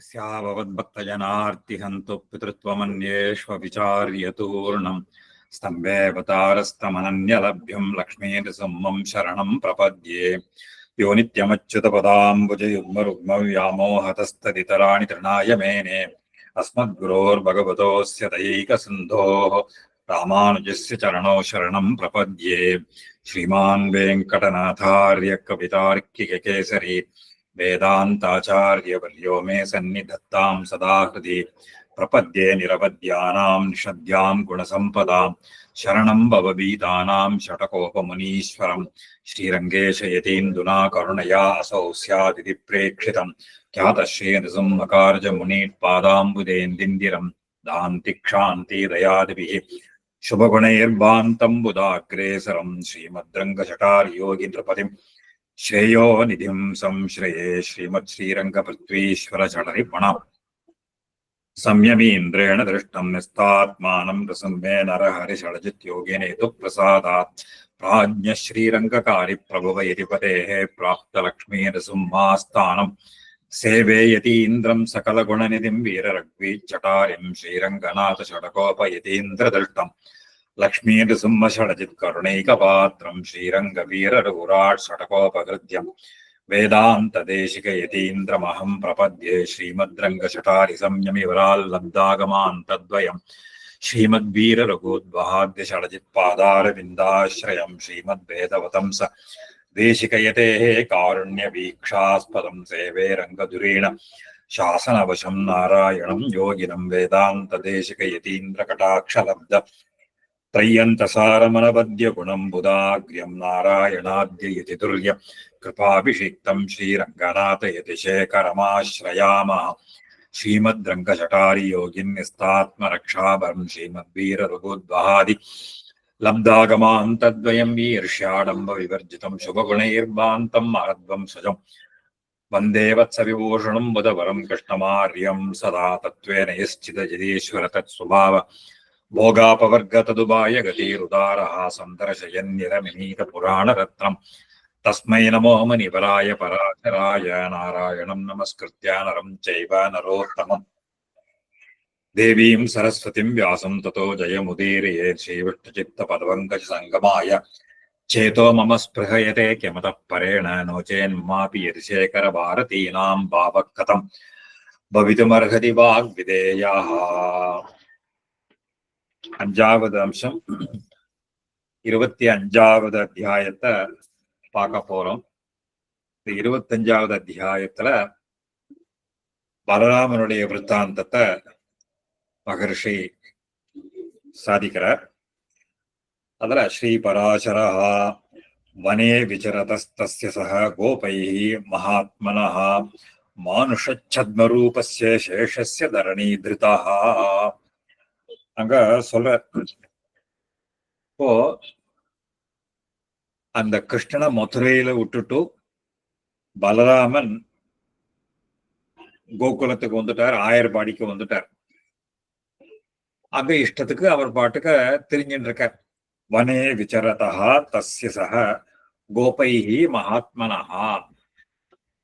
स्याववद्भक्तजनार्तिहन्तु पितृत्वमन्येष्वविचार्यतूर्णम् स्तम्भेऽवतारस्तमनन्यलभ्यम् लक्ष्मीनृसिंहम् शरणम् प्रपद्ये। यो नित्यमच्युतपदाम्बुजयुग्मरुग्मव्यामोहतस्तदितराणि तृणाय मेने अस्मद्गुरोर्भगवतोऽस्य दयैकसिन्धोः रामानुजस्य चरणौ शरणम् प्रपद्ये। श्रीमान् वेङ्कटनाथार्य कवितार्किककेसरी वेदान्ताचार्यवर्यो मे सन्निधत्तां सदा हृदि प्रपद्ये निरवद्यानां निषद्यां गुणसम्पदां शरणं भवभीतानां षटकोपमुनीश्वरं श्रीरङ्गेशयतीन्दुना करुणया असौ स्यादिति प्रेक्षितं ख्यातश्रीनृसिंहकार्यमुनीत्पादाम्बुजेन्दिन्दिरं दान्तिक्षान्तिदयादिभिः शुभगुणैर्भान्तं बुधाग्रेसरं श्रीमद्रङ्गशटारियोगिनृपतिं श्रेयो निधिं संश्रये श्रीमत्श्रीरङ्गपृथ्वीश्वरचटरिपणम् संयमीन्द्रेण दृष्टं निस्तात्मानं रसम्मे नरहरिषडजित्योगिनेतु प्रसादात् प्राज्ञश्रीरङ्गकारि प्रभुवयतिपतेः प्राप्तलक्ष्मीनृसिंहास्थानं सेवेयतीन्द्रं सकलगुणनिधिं वीररघ्वीच्चटारिं श्रीरङ्गनाथषडकोपयतीन्द्रदृष्टम् लक्ष्मीनृसिंहषडजित्करुणैकपात्रं श्रीरङ्गवीररघुराट् षडकोपकृत्यम् वेदान्तदेशिकयतीन्द्रमहं प्रपद्ये श्रीमद्रङ्गशटारि संयमिवराल्लब्धागमान् तद्वयम् श्रीमद्वीररघुद्वहाद्यषडजित्पादारविन्दाश्रयम् श्रीमद्वेदवतंस देशिकयतेः कारुण्यवीक्षास्पदं सेवे रङ्गधुरेण शासनवशं नारायणं योगिनं वेदान्तदेशिकयतीन्द्रकटाक्षलब्ध त्रय्यन्तसारमनवद्य गुणं बुधाग्र्यं नारायणाद्य दुर्य कृपाभिषिक्तं श्रीरङ्गनाथ यतिशेखरमाश्रयामः श्रीमद्रङ्गशटारि योगिन्निस्तात्मरक्षाभरं श्रीमद्वीररघुद्वहादि लब्धागमान् तद्वयं वीर्ष्याडम्ब विवर्जितं शुभगुणैर्भान्तं महद्वं सजं वन्दे वत्सविभूषणं बुधवरं कृष्णमार्यं सदा तत्त्वेन यश्चिदजदीश्वर तत्स्वभाव भोगापवर्ग तदुबाय गतिरुदारः सन्दर्शयन्निरमिनीतपुराणरत्नम् तस्मै नमो मुनिवराय पराशराय नारायणं नमस्कृत्य नरं चैव नरोत्तमम् देवीं सरस्वतीं व्यासं ततो जयमुदीरयेत् श्रीविष्णुचित्तपदपङ्कजसङ्गमाय चेतो मम स्पृहयते किमतः परेण नो चेन्मापि यतिशेखरभारतीनां भावः कथं भवितुमर्हति वाग्विदेयाः। அஞ்சாவது அம்சம் 25வது அத்தியாயத்தை பார்க்க போறோம். இந்த 25வது அத்தியாயத்துல பலராமனுடைய விருத்தாந்தத்தை மகர்ஷி சாதிக்கிறார். அதுல ஸ்ரீ பராசரா வனே விசரதஸ்தஸ்ய சஹ கோபைஹி மகாத்மனஹ மானுஷச்சத்மரூபஸ்ய சேஷஸ்ய தரணீத்ருதஹ அங்க சொல்ற. இப்போ அந்த கிருஷ்ணனை மதுரையில விட்டுட்டு பலராமன் கோகுலத்துக்கு வந்துட்டார், ஆயர்பாடிக்கு வந்துட்டார். அங்க இஷ்டத்துக்கு அவர் பாட்டுக்கு தெரிஞ்சுட்டு இருக்கார். வனே விசரதா தஸ்ய சஹ கோபைஹி மகாத்மனஹா,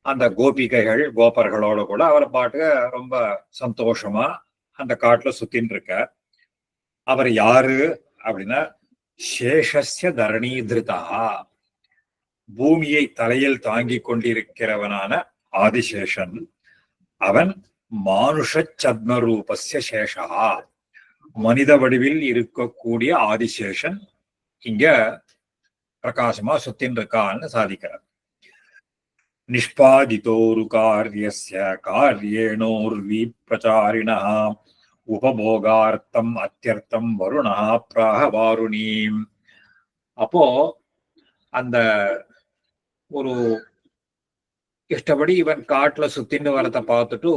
அந்த கோபிகைகள் கோபர்களோட கூட அவர் பாட்டுக்கு ரொம்ப சந்தோஷமா அந்த காட்டுல சுத்தின்னு இருக்கார். அவர் யாரு அப்படின்னா சேஷஸ்ய தரணீதிருதா, பூமியை தலையில் தாங்கிக் கொண்டிருக்கிறவனான ஆதிசேஷன். அவன் மானுஷச்சத்மரூபஸ்ய சேஷா, மனித வடிவில் இருக்கக்கூடிய ஆதிசேஷன் இங்க பிரகாசமா சுத்தின் இருக்கான்னு சாதிக்கிறார். நிஷ்பாதிதோரு காரியஸ்ய காரியேணோர்வி பிரச்சாரிணா உபபோகார்த்தம் அத்தியர்த்தம் வருணா பிராக வாருணீம். அப்போ அந்த ஒரு இஷ்டப்படி இவன் காட்டுல சுத்தின்னு வரத்தை பார்த்துட்டு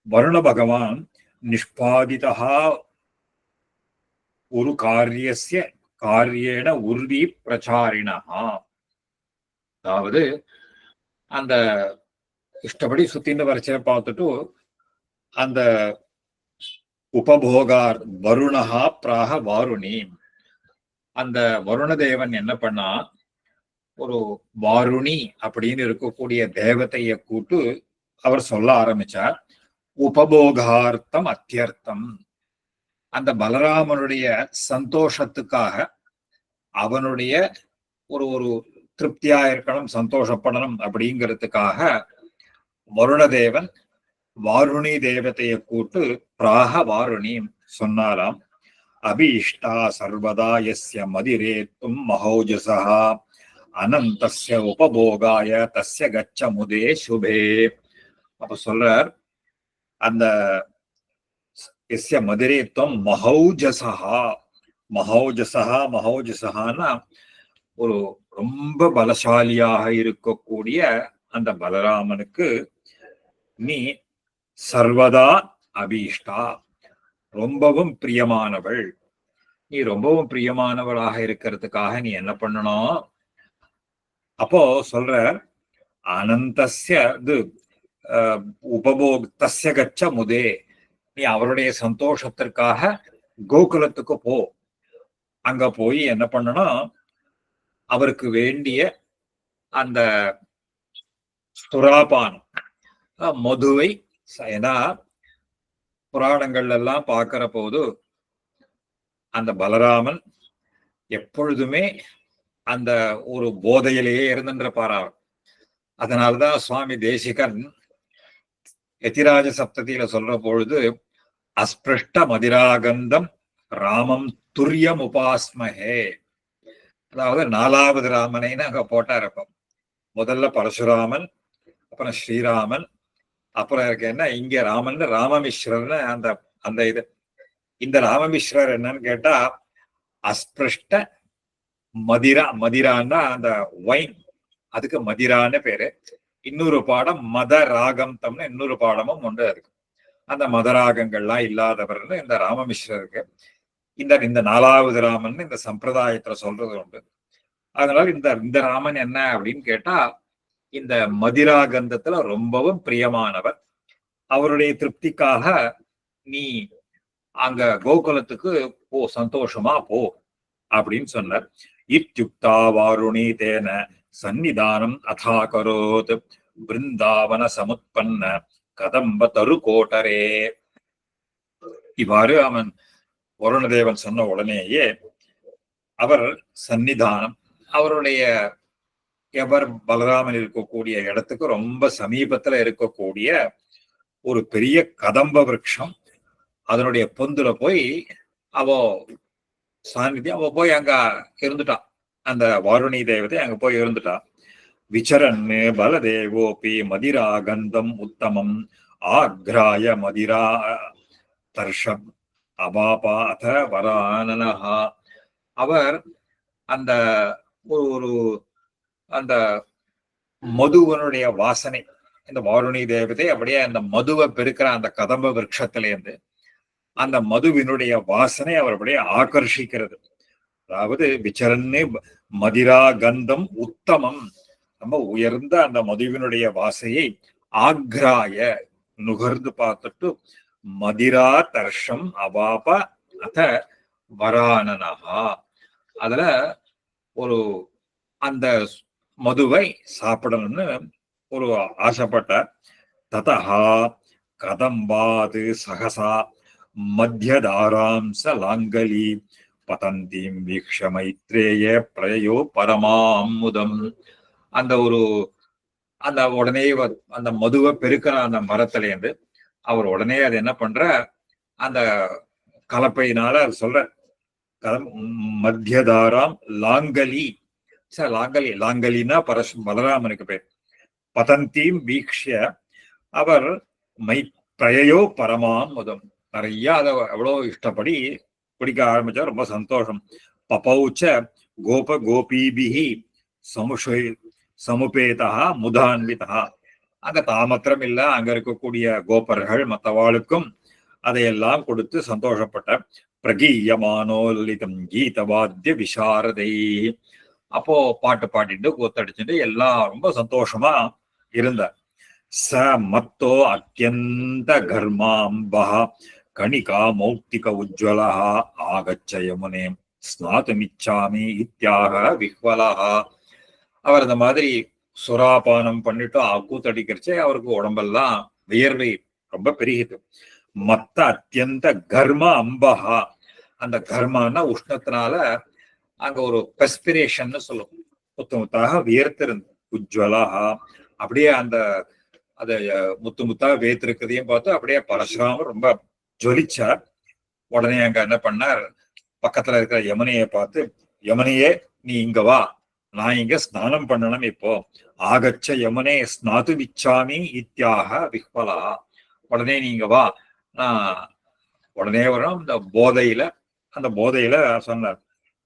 வருண பகவான் நிஷ்பாதிதா ஒரு காரியஸ்ய காரியேண உர்வி பிரச்சாரிணா, அதாவது அந்த இஷ்டப்படி சுத்தின்னு வரைச்ச பார்த்துட்டு அந்த உபபோகார் வருணஹா பிராக வாருணி, அந்த வருணதேவன் என்ன பண்ணா, ஒரு வாருணி அப்படின்னு இருக்கக்கூடிய தேவதைய கூட்டு அவர் சொல்ல ஆரம்பிச்சார். உபபோகார்த்தம் அத்தியர்த்தம். அந்த பலராமனுடைய சந்தோஷத்துக்காக, அவனுடைய ஒரு ஒரு திருப்தியா இருக்கணும், சந்தோஷப்படணும் அப்படிங்கிறதுக்காக வருணதேவன் வாருணி தேவதையை கூட்டு பிராக வாருணி சொன்னாராம். அபீஷ்டா சர்வதா யஸ்ய மதிரேத்தும் மகௌஜசா அனந்தஸ்ய உபபோகாய தஸ்ய கச்ச முதே சுபே. அப்ப சொல்றார், அந்த எஸ்ய மதிரேத்துவம் மகௌஜசா, மகௌஜசா மகௌஜசான்னா ஒரு ரொம்ப பலசாலியாக இருக்கக்கூடிய அந்த பலராமனுக்கு நீ சர்வதா அபீஷ்டா, ரொம்பவும் பிரியமானவள். நீ ரொம்பவும் பிரியமானவளாக இருக்கிறதுக்காக நீ என்ன பண்ணணும்? அப்போ சொல்ற, அனந்தஸ்ய இது உபபோக் தஸ்ய கச்ச முதே, நீ அவருடைய சந்தோஷத்திற்காக கோகுலத்துக்கு போ. அங்க போய் என்ன பண்ணணும்? அவருக்கு வேண்டிய அந்த சுராபானம் மதுவை, ஏன்னா புராணங்கள் எல்லாம் பார்க்கிற போது அந்த பலராமன் எப்பொழுதுமே அந்த ஒரு போதையிலேயே இருந்துன்ற பாரார். அதனால்தான் சுவாமி தேசிகன் யதிராஜ சப்ததியில சொல்ற பொழுது அஸ்பிருஷ்ட மதிராகந்தம் ராமம் துரியம் உபாஸ்மஹே, அதாவது 4வது ராமனைன்னு அங்க போட்டாருப்போம். முதல்ல பரசுராமன், அப்புறம் ஸ்ரீராமன், அப்புறம் இருக்கு என்ன இங்க ராமன் ராமமிஸ்ரர்னு அந்த அந்த இது. இந்த ராமமிஸ்ரர் என்னன்னு கேட்டா அஸ்பிருஷ்ட மதிரா, மதிரான்னா அந்த வைன், அதுக்கு மதிரான்னு பேரு. இன்னொரு பாடம் மத ராகம் தம்னு இன்னொரு பாடமும் உண்டு. அதுக்கு அந்த மதராகங்கள்லாம் இல்லாதவர்னு இந்த ராமமிஸ்ரருக்கு இந்த இந்த 4வது ராமன் இந்த சம்பிரதாயத்துல சொல்றது உண்டு. அதனால இந்த இந்த ராமன் என்ன அப்படின்னு கேட்டா இந்த மதிராகந்தத்துல ரொம்பவும் பிரியமானவர். அவருடைய திருப்திக்காக நீ அங்க கோகுலத்துக்கு போ, சந்தோஷமா போ அப்படின்னு சொன்னார். இத்யுக்தா வாருணி தேன சந்நிதானம் அதாகரோத் பிருந்தாவன சமுத்பன்ன கதம்ப தரு கோட்டரே. இவ்வாறு அவன் வருணதேவன் சொன்ன உடனேயே அவர் சந்நிதானம், அவருடைய எவர் பலராமன் இருக்கக்கூடிய இடத்துக்கு ரொம்ப சமீபத்துல இருக்கக்கூடிய ஒரு பெரிய கதம்ப விருட்சம், அதனுடைய பொந்துல போய் அவ சாநித்தியம், அவ போய் அங்க இருந்துட்டான். அந்த வாருணி தேவதை அங்க போய் இருந்துட்டான். விசரன்னு பலதேவோபி மதிரா கந்தம் உத்தமம் ஆக்ராய மதிரா தர்ஷம் அபாபாத வரானனஹா. அவர் அந்த ஒரு ஒரு அந்த மதுவனுடைய வாசனை, இந்த வாருணி தேவதை அப்படியே அந்த மதுவை பெருக்கிற அந்த கதம்ப விருட்சத்திலேருந்து அந்த மதுவினுடைய வாசனை அவர் அப்படியே ஆகர்ஷிக்கிறது. அதாவது விசரன்னு மதிரா கந்தம் உத்தமம், ரொம்ப உயர்ந்த அந்த மதுவினுடைய வாசையை ஆக்ராய நுகர்ந்து பார்த்துட்டு மதிரா தர்ஷம் அவாப அத வரானனஹா, அதுல ஒரு அந்த மதுவை சாப்பிடணும்னு ஒரு ஆசைப்பட்டார். ததஹா கதம்பாது சகசா மத்தியதாராம் ச லாங்கலி பதந்தீம் வீக்ஷ மைத்ரேய பிரயோ பரமாமுதம். அந்த ஒரு அந்த உடனே அந்த மதுவை பெருக்கிற அந்த மரத்திலேருந்து அவர் உடனே அது என்ன பண்ற, அந்த கலப்பையினால சொல்ற மத்தியதாராம் லாங்கலி, லாங்கலி, லாங்கலினா பலராமனுக்கு பேர். பதந்தீம் வீக்ஷ, அவர் பிரயோ பரமாமுதம், நிறைய அதை எவ்வளவு இஷ்டப்படி குடிக்க ஆரம்பிச்சா, ரொம்ப சந்தோஷம். பபௌச்ச கோப கோபீபிஹி சமுபேதா முதான்விதா, அங்க தாமத்திரம் இல்ல, அங்க இருக்கக்கூடிய கோபர்கள் மற்றவாளுக்கும் அதையெல்லாம் கொடுத்து சந்தோஷப்பட்ட. பிரகீயமானோ லலிதம் கீதவாத்திய விசாரதை, அப்போ பாட்டு பாடிட்டு கூத்தடிச்சுட்டு எல்லாம் ரொம்ப சந்தோஷமா இருந்தார். ச மத்தோ அத்தியந்த கர்மாம்பா கணிகா மௌக்திக உஜ்வலா ஆகச்ச யமுனே ஸ்நாதுமிச்சாமி இத்தியாக விஹ்வலா. அவர் இந்த மாதிரி சுராபானம் பண்ணிட்டு கூத்தடிக்கிறச்சே அவருக்கு உடம்பெல்லாம் வியர்வை ரொம்ப பெருகிது. மத்த அத்தியந்த கர்ம அம்பஹா, அந்த கர்மானா உஷ்ணத்தினால அங்க ஒரு பெஸ்பிரேஷன் சொல்லும், முத்து முத்தாக வியர்த்திருந்து. உஜ்வலஹா, அப்படியே அந்த அதை முத்து முத்தா வேத்திருக்கிறதையும் பார்த்து அப்படியே பரசுராமர் ரொம்ப ஜொலிச்சார். உடனே அங்க என்ன பண்ணார், பக்கத்துல இருக்கிற யமுனையை பார்த்து, யமுனையே நீ இங்க வா, நான் இங்க ஸ்நானம் பண்ணணும் இப்போ. ஆகச்ச யமுனே ஸ்நாது விச்சாமி இத்தியாக விஹ்வலா, உடனே நீங்க வா, நான் உடனே வரும். அந்த போதையில சொன்னார்.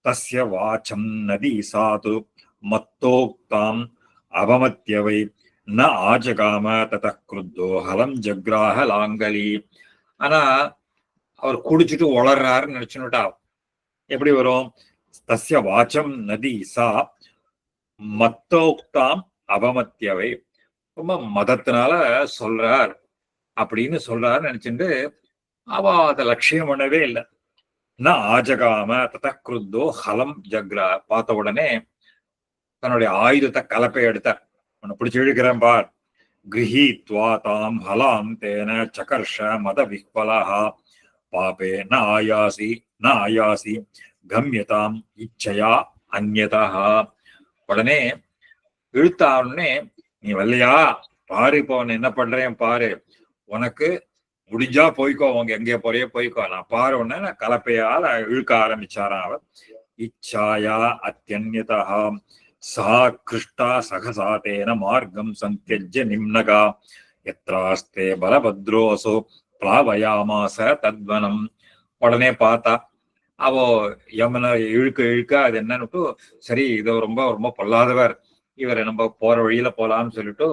தஸ்ய வாச்சம் நதி சாது மத்தோக்தாம் அவமத்தியவை ந ஆஜகாம தத குருத்தோ ஹலம் ஜக்ராஹ லாங்கலி. ஆனா அவர் குடிச்சிட்டு வளர்றாருன்னு நினைச்சுட்டா எப்படி வரும்? தஸ்ய வாச்சம் நதி சா மத்தோக்தாம் அவமத்தியவை, ரொம்ப மதத்தினால சொல்றார் அப்படின்னு சொல்றாரு நினைச்சுட்டு அவ அதை லட்சியம் பண்ணவே இல்லை. ந ஆஜகாம தத குருத்தோ ஹலம் ஜக்ரா, பார்த்த உடனே தன்னுடைய ஆயுதத்தை கலப்பை எடுத்தார். உன்னை பிடிச்சி இழுக்கிறேன் பார். கிரஹீத்வா தாம் ஹலாம் தேன சகர்ஷ மத விஹ்வலஹா பாபே ந ஆயாசி கம்யதாம் இச்சையா அந்யதா. உடனே இழுத்தாவுடனே, நீ வரலையா பாரு, இப்போ என்ன பண்றேன் பாரு, உனக்கு முடிஞ்சா போய்க்கோ, உங்க எங்கே போறியோ போய்க்கோ, நான் பாரு. உடனே நான் கலப்பையால இழுக்க ஆரம்பிச்சாராம் அவர். இச்சாயா அத்யன்யதா சா கிருஷ்டா சகசாதேன மார்க்கம் சந்தியஜ்ய நிம்னகா எத்ராஸ்தே பலபத்ரோசோ பிளாவயாமாச தத்வனம். உடனே பார்த்தா அவோ யமுனை இழுக்க இழுக்க அது என்னன்னு, சரி இது ரொம்ப ரொம்ப பொல்லாதவர், இவரை நம்ம போற வழியில போலாம்னு சொல்லிட்டு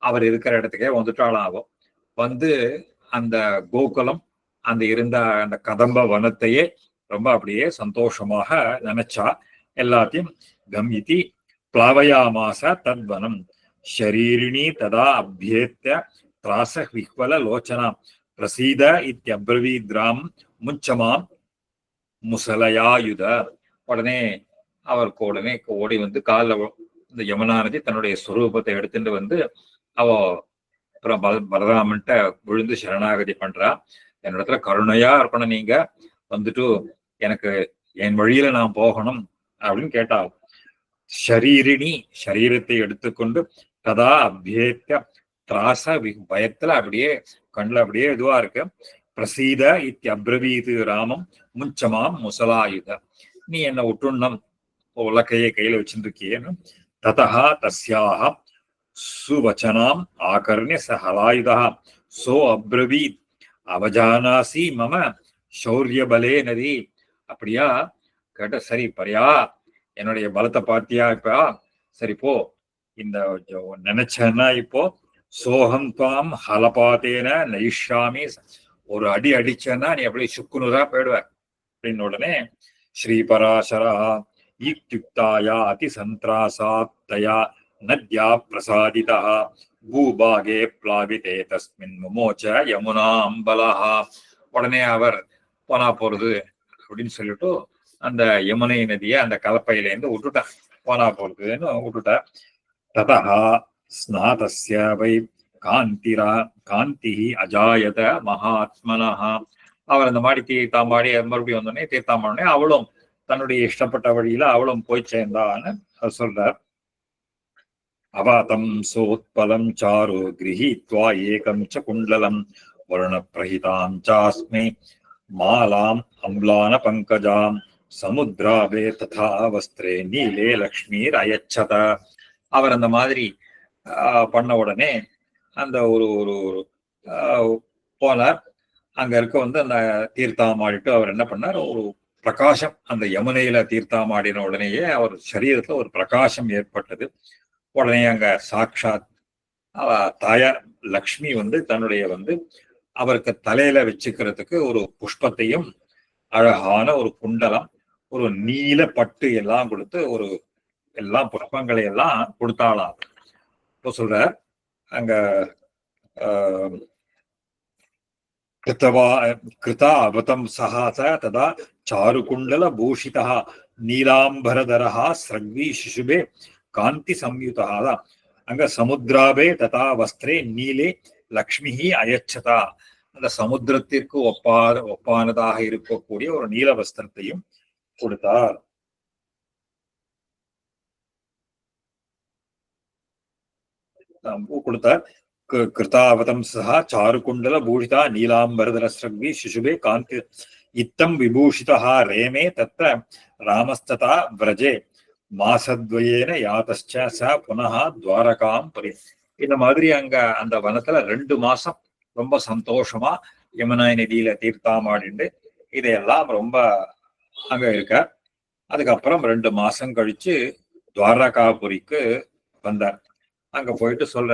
அவர் இருக்கிற இடத்துக்கே வந்துட்டாலாம். ஆகும் வந்து அந்த கோகுலம், அந்த இருந்த அந்த கதம்ப வனத்தையே ரொம்ப அப்படியே சந்தோஷமாக நினைச்சா. எல்லாத்தையும் கம்யிதி பிளாவயாமாச தத்வனம் ஷரீரிணி ததா அபியேத்ய திராச விஹ்வல லோச்சனா பிரசீத இத்யப்ரவீத்ராம் முச்சமாம் முசலயாயுத. உடனே அவருக்கு உடனே ஓடி வந்து காலில் இந்த யமுனா நதி தன்னுடைய ஸ்வரூபத்தை எடுத்துட்டு வந்து அவ அப்புறம் பலராமன்ட்ட விழுந்து சரணாகதி பண்றா. என்னிடத்துல கருணையா இருக்கணும், நீங்க வந்துட்டு எனக்கு என் வழியில நான் போகணும் அப்படின்னு கேட்டா. ஷரீரிணி, சரீரத்தை எடுத்துக்கொண்டு ததா அபியேத்ய திராச பயத்துல அப்படியே கண்ணுல அப்படியே இதுவா இருக்கு. பிரசீத இத்யப்ரவீது ராமம் முஞ்சமாம் முசலாயுத, நீ என்ன விட்டுண்ணும், உலக்கையை கையில வச்சிருக்கியேன்னு. ததா தஸ்யாக சுவச்சனாம் ஆகர்ணிய சஹலாயுதா சோ அப்ரவீத் அவஜானாசி மம சௌரிய பலே நதி. அப்படியா கேட்ட, சரி பரியா, என்னுடைய பலத்தை பார்த்தியா இப்ப, சரி போ, இந்த நினைச்சேன்னா இப்போ சோகம் துவாம் ஹலபாத்தேன நயிஷாமி, ஒரு அடி அடிச்சேன்னா நீ அப்படியே சுக்குனுதா போயிடுவ அப்படின்னு. உடனே ஸ்ரீபராசரா யுக்தாயா அதி சந்திராசாத்தயா நத்யா பிரசாதிதா பூபாகே பிளாவிதே தஸ்மின் முமோச்ச யமுனா அம்பலஹா. உடனே அவர் போனா போறது அப்படின்னு சொல்லிட்டு அந்த யமுனை நதியை அந்த கலப்பையிலேருந்து விட்டுட்டார், போனா போறதுன்னு விட்டுட்டார். ததா ஸ்நாதஸ்ய வை காந்தி அஜாயத மகாத்மனஹா. அவர் அந்த மாதிரி தீர்த்தாம்பாடி மறுபடியும் வந்தோடனே தீர்த்தாம்பாடனே அவளும் தன்னுடைய இஷ்டப்பட்ட வழியில அவளும் போய் சேர்ந்தான்னு சொல்றார். அவாதம் சோத்பலம் சாரு கிரஹீத்வா ஏகம் ச குண்டலம் வருண பிரஹிதாம் சாஸ்மே மாலாம் அம்லான பங்கஜாம் சமுத்ராவே ததா வஸ்திரே நீலே லக்ஷ்மீர் அயச்சத. அவர் அந்த மாதிரி பண்ண உடனே அந்த ஒரு ஒரு போனார். அங்க இருக்க வந்து அந்த தீர்த்தாமாடிட்டு அவர் என்ன பண்ணார், ஒரு பிரகாசம், அந்த யமுனையில தீர்த்தாமாடின உடனேயே அவர் சரீரத்துல ஒரு பிரகாசம் ஏற்பட்டது. உடனே அங்க சாட்சாத் தாயார் லக்ஷ்மி வந்து தன்னுடைய வந்து அவருக்கு தலையில வச்சுக்கிறதுக்கு ஒரு புஷ்பத்தையும் அழகான ஒரு குண்டலம், ஒரு நீல பட்டு எல்லாம் கொடுத்து ஒரு எல்லா புஷ்பங்களை எல்லாம் கொடுத்தாளாம். இப்போ சொல்ற அங்க கிருதா அவதம் சஹாச ததா சாருகுண்டல பூஷிதா நீலாம்பரதரஹா ஸ்ரக்வி சிசுபே காந்தி சம்யுதா. அங்க சமுத்ராபே ததா வஸ்திரே நீலே லக்ஷ்மிஹி அயச்சதா, அந்த சமுத்திரத்திற்கு ஒப்பானதாக இருக்கக்கூடிய ஒரு நீல வஸ்திரத்தையும் கொடுத்தார். கொடுத்தார். கிருதாவதம் சஹா சாருகுண்டல பூஷிதா நீலாம்பரதரஸ்ரக்வி சிசுபே காந்தி இத்தம் விபூஷிதா ரேமே தத்த ராமஸ்ததா விரஜே மாசத்வயேன யாதச்ச ச புனः துவாரகாம் பரி. இந்த மாதிரி அங்க அந்த வனத்துல 2 மாசம் ரொம்ப சந்தோஷமா யமுனை நதியில தீர்த்தாமாடிண்டு இதையெல்லாம் ரொம்ப அங்க இருக்க. அதுக்கப்புறம் 2 மாசம் கழிச்சு துவாரகாபுரிக்கு வந்தார். அங்க போயிட்டு சொல்ற,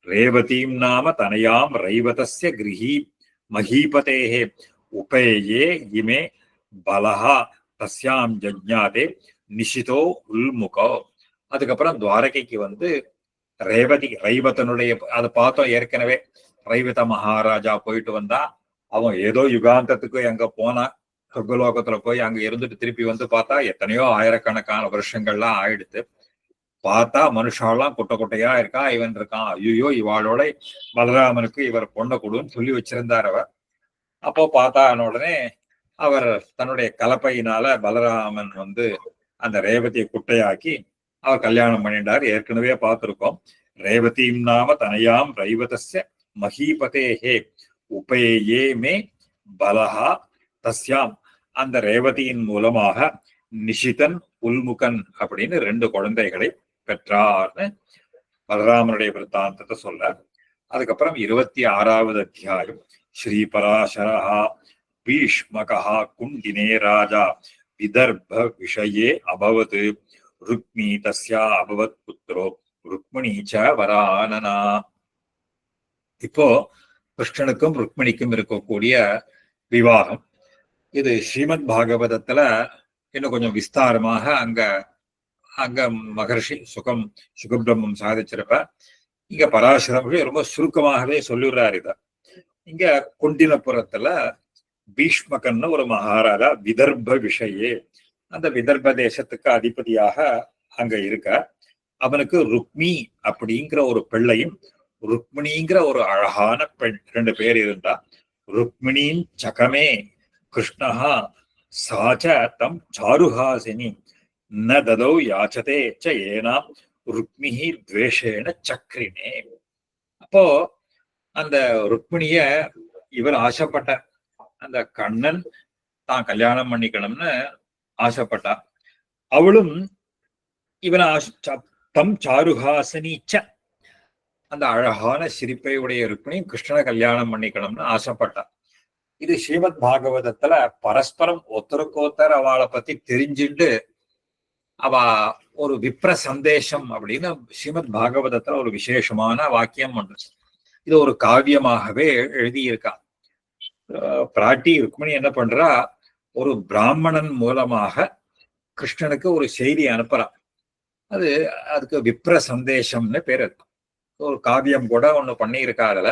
ரேவதீம் நாம தனயாம் ரைவதஸ்ய கிரகி மஹீபதேஹே உபேயே இமே பலஹா தஸ்யாம் ஜஜ்ஞாதே நிஷிதோ உள்முகோ. அதுக்கப்புறம் துவாரகைக்கு வந்து ரைவதனுடைய அதை பார்த்தோம் ஏற்கனவே. ரைவத மகாராஜா போயிட்டு வந்தா அவன் ஏதோ யுகாந்தத்துக்கு அங்க போனா, சொர்க்கலோகத்துல போய் அங்க இருந்துட்டு திருப்பி வந்து பார்த்தா எத்தனையோ ஆயிரக்கணக்கான வருஷங்கள்லாம் ஆயிடுத்து. பார்த்தா மனுஷாலாம் குட்டை குட்டையா இருக்கா, இவன் இருக்கான். ஐயோ இவாளோட பலராமனுக்கு இவர் பொண்ணை கொடுன்னு சொல்லி வச்சிருந்தார் அவர். அப்போ பார்த்தா உடனே அவர் தன்னுடைய கலப்பையினால பலராமன் வந்து அந்த ரேவதியை குட்டையாக்கி அவர் கல்யாணம் பண்ணிட்டார். ஏற்கனவே பார்த்திருக்கோம். ரேவதீம் நாம தனயாம் ரைவதஸ்ய மஹீபதேஹே உபேயே மே பலஹா தஸ்யாம். அந்த ரேவதியின் மூலமாக நிஷிதன் உல்முகன் அப்படின்னு 2 குழந்தைகளை பெற்றார்னு பலராமனுடைய விருத்தாந்தத்தை சொல்ல. அதுக்கப்புறம் 26வது அத்தியாயம். ஸ்ரீ பராசரஹா பீஷ்மகா குண்டினே ராஜா விதர்ப விஷயே அபவத் ருக்மி தஸ்யா அபவத் புத்ரோ ருக்மிணி ச வரானனா. இப்போ கிருஷ்ணனுக்கும் ருக்மிணிக்கும் இருக்கக்கூடிய விவாகம் இது ஸ்ரீமத் பாகவதத்துல இன்னும் கொஞ்சம் விஸ்தாரமாக அங்க அங்க மகர்ஷி சுகபிரம்மம் சாதிச்சிருப்ப. இங்க பராசரம் ரொம்ப சுருக்கமாகவே சொல்லிடுறாரு இத. இங்க குண்டினபுரத்துல பீஷ்மகன்னு ஒரு மகாராஜா விதர்ப விஷயே, அந்த விதர்ப தேசத்துக்கு அதிபதியாக அங்க இருக்க. அவனுக்கு ருக்மி அப்படிங்கிற ஒரு பிள்ளையும் ருக்மிணிங்கிற ஒரு அழகான பெண் 2 பேர் இருந்தா. ருக்மிணின் சகமே கிருஷ்ணஹா சாச்ச தம் சாருஹாசினி ந ததௌ யாச்சதே ச ஏனாம் ருக்மிஹி துவேஷேன சக்ரினே. அப்போ அந்த ருக்மிணிய இவர் ஆசைப்பட்ட அந்த கண்ணன் தான் கல்யாணம் பண்ணிக்கணும்னு ஆசைப்பட்டா. அவளும் இவனை தம் சாருஹாசனிச்ச, அந்த அழகான சிரிப்பை உடைய ருக்மிணி கிருஷ்ணனை கல்யாணம் பண்ணிக்கணும்னு ஆசைப்பட்டா. இது ஸ்ரீமத் பாகவதத்துல பரஸ்பரம் ஒருத்தருக்கொருத்தர் அவளை பத்தி தெரிஞ்சுட்டு அவ ஒரு விப்ர சந்தேசம் அப்படின்னு ஸ்ரீமத் பாகவதத்துல ஒரு விசேஷமான வாக்கியம் ஒன்று. இது ஒரு காவியமாகவே எழுதியிருக்கா. பிராட்டி ருக்மிணி என்ன பண்றா, ஒரு பிராமணன் மூலமாக கிருஷ்ணனுக்கு ஒரு செய்தி அனுப்புறா. அதுக்கு விப்ர சந்தேசம்னு பேர் இருக்கு. ஒரு காவியம் கூட ஒண்ணு பண்ணியிருக்கா. அதுல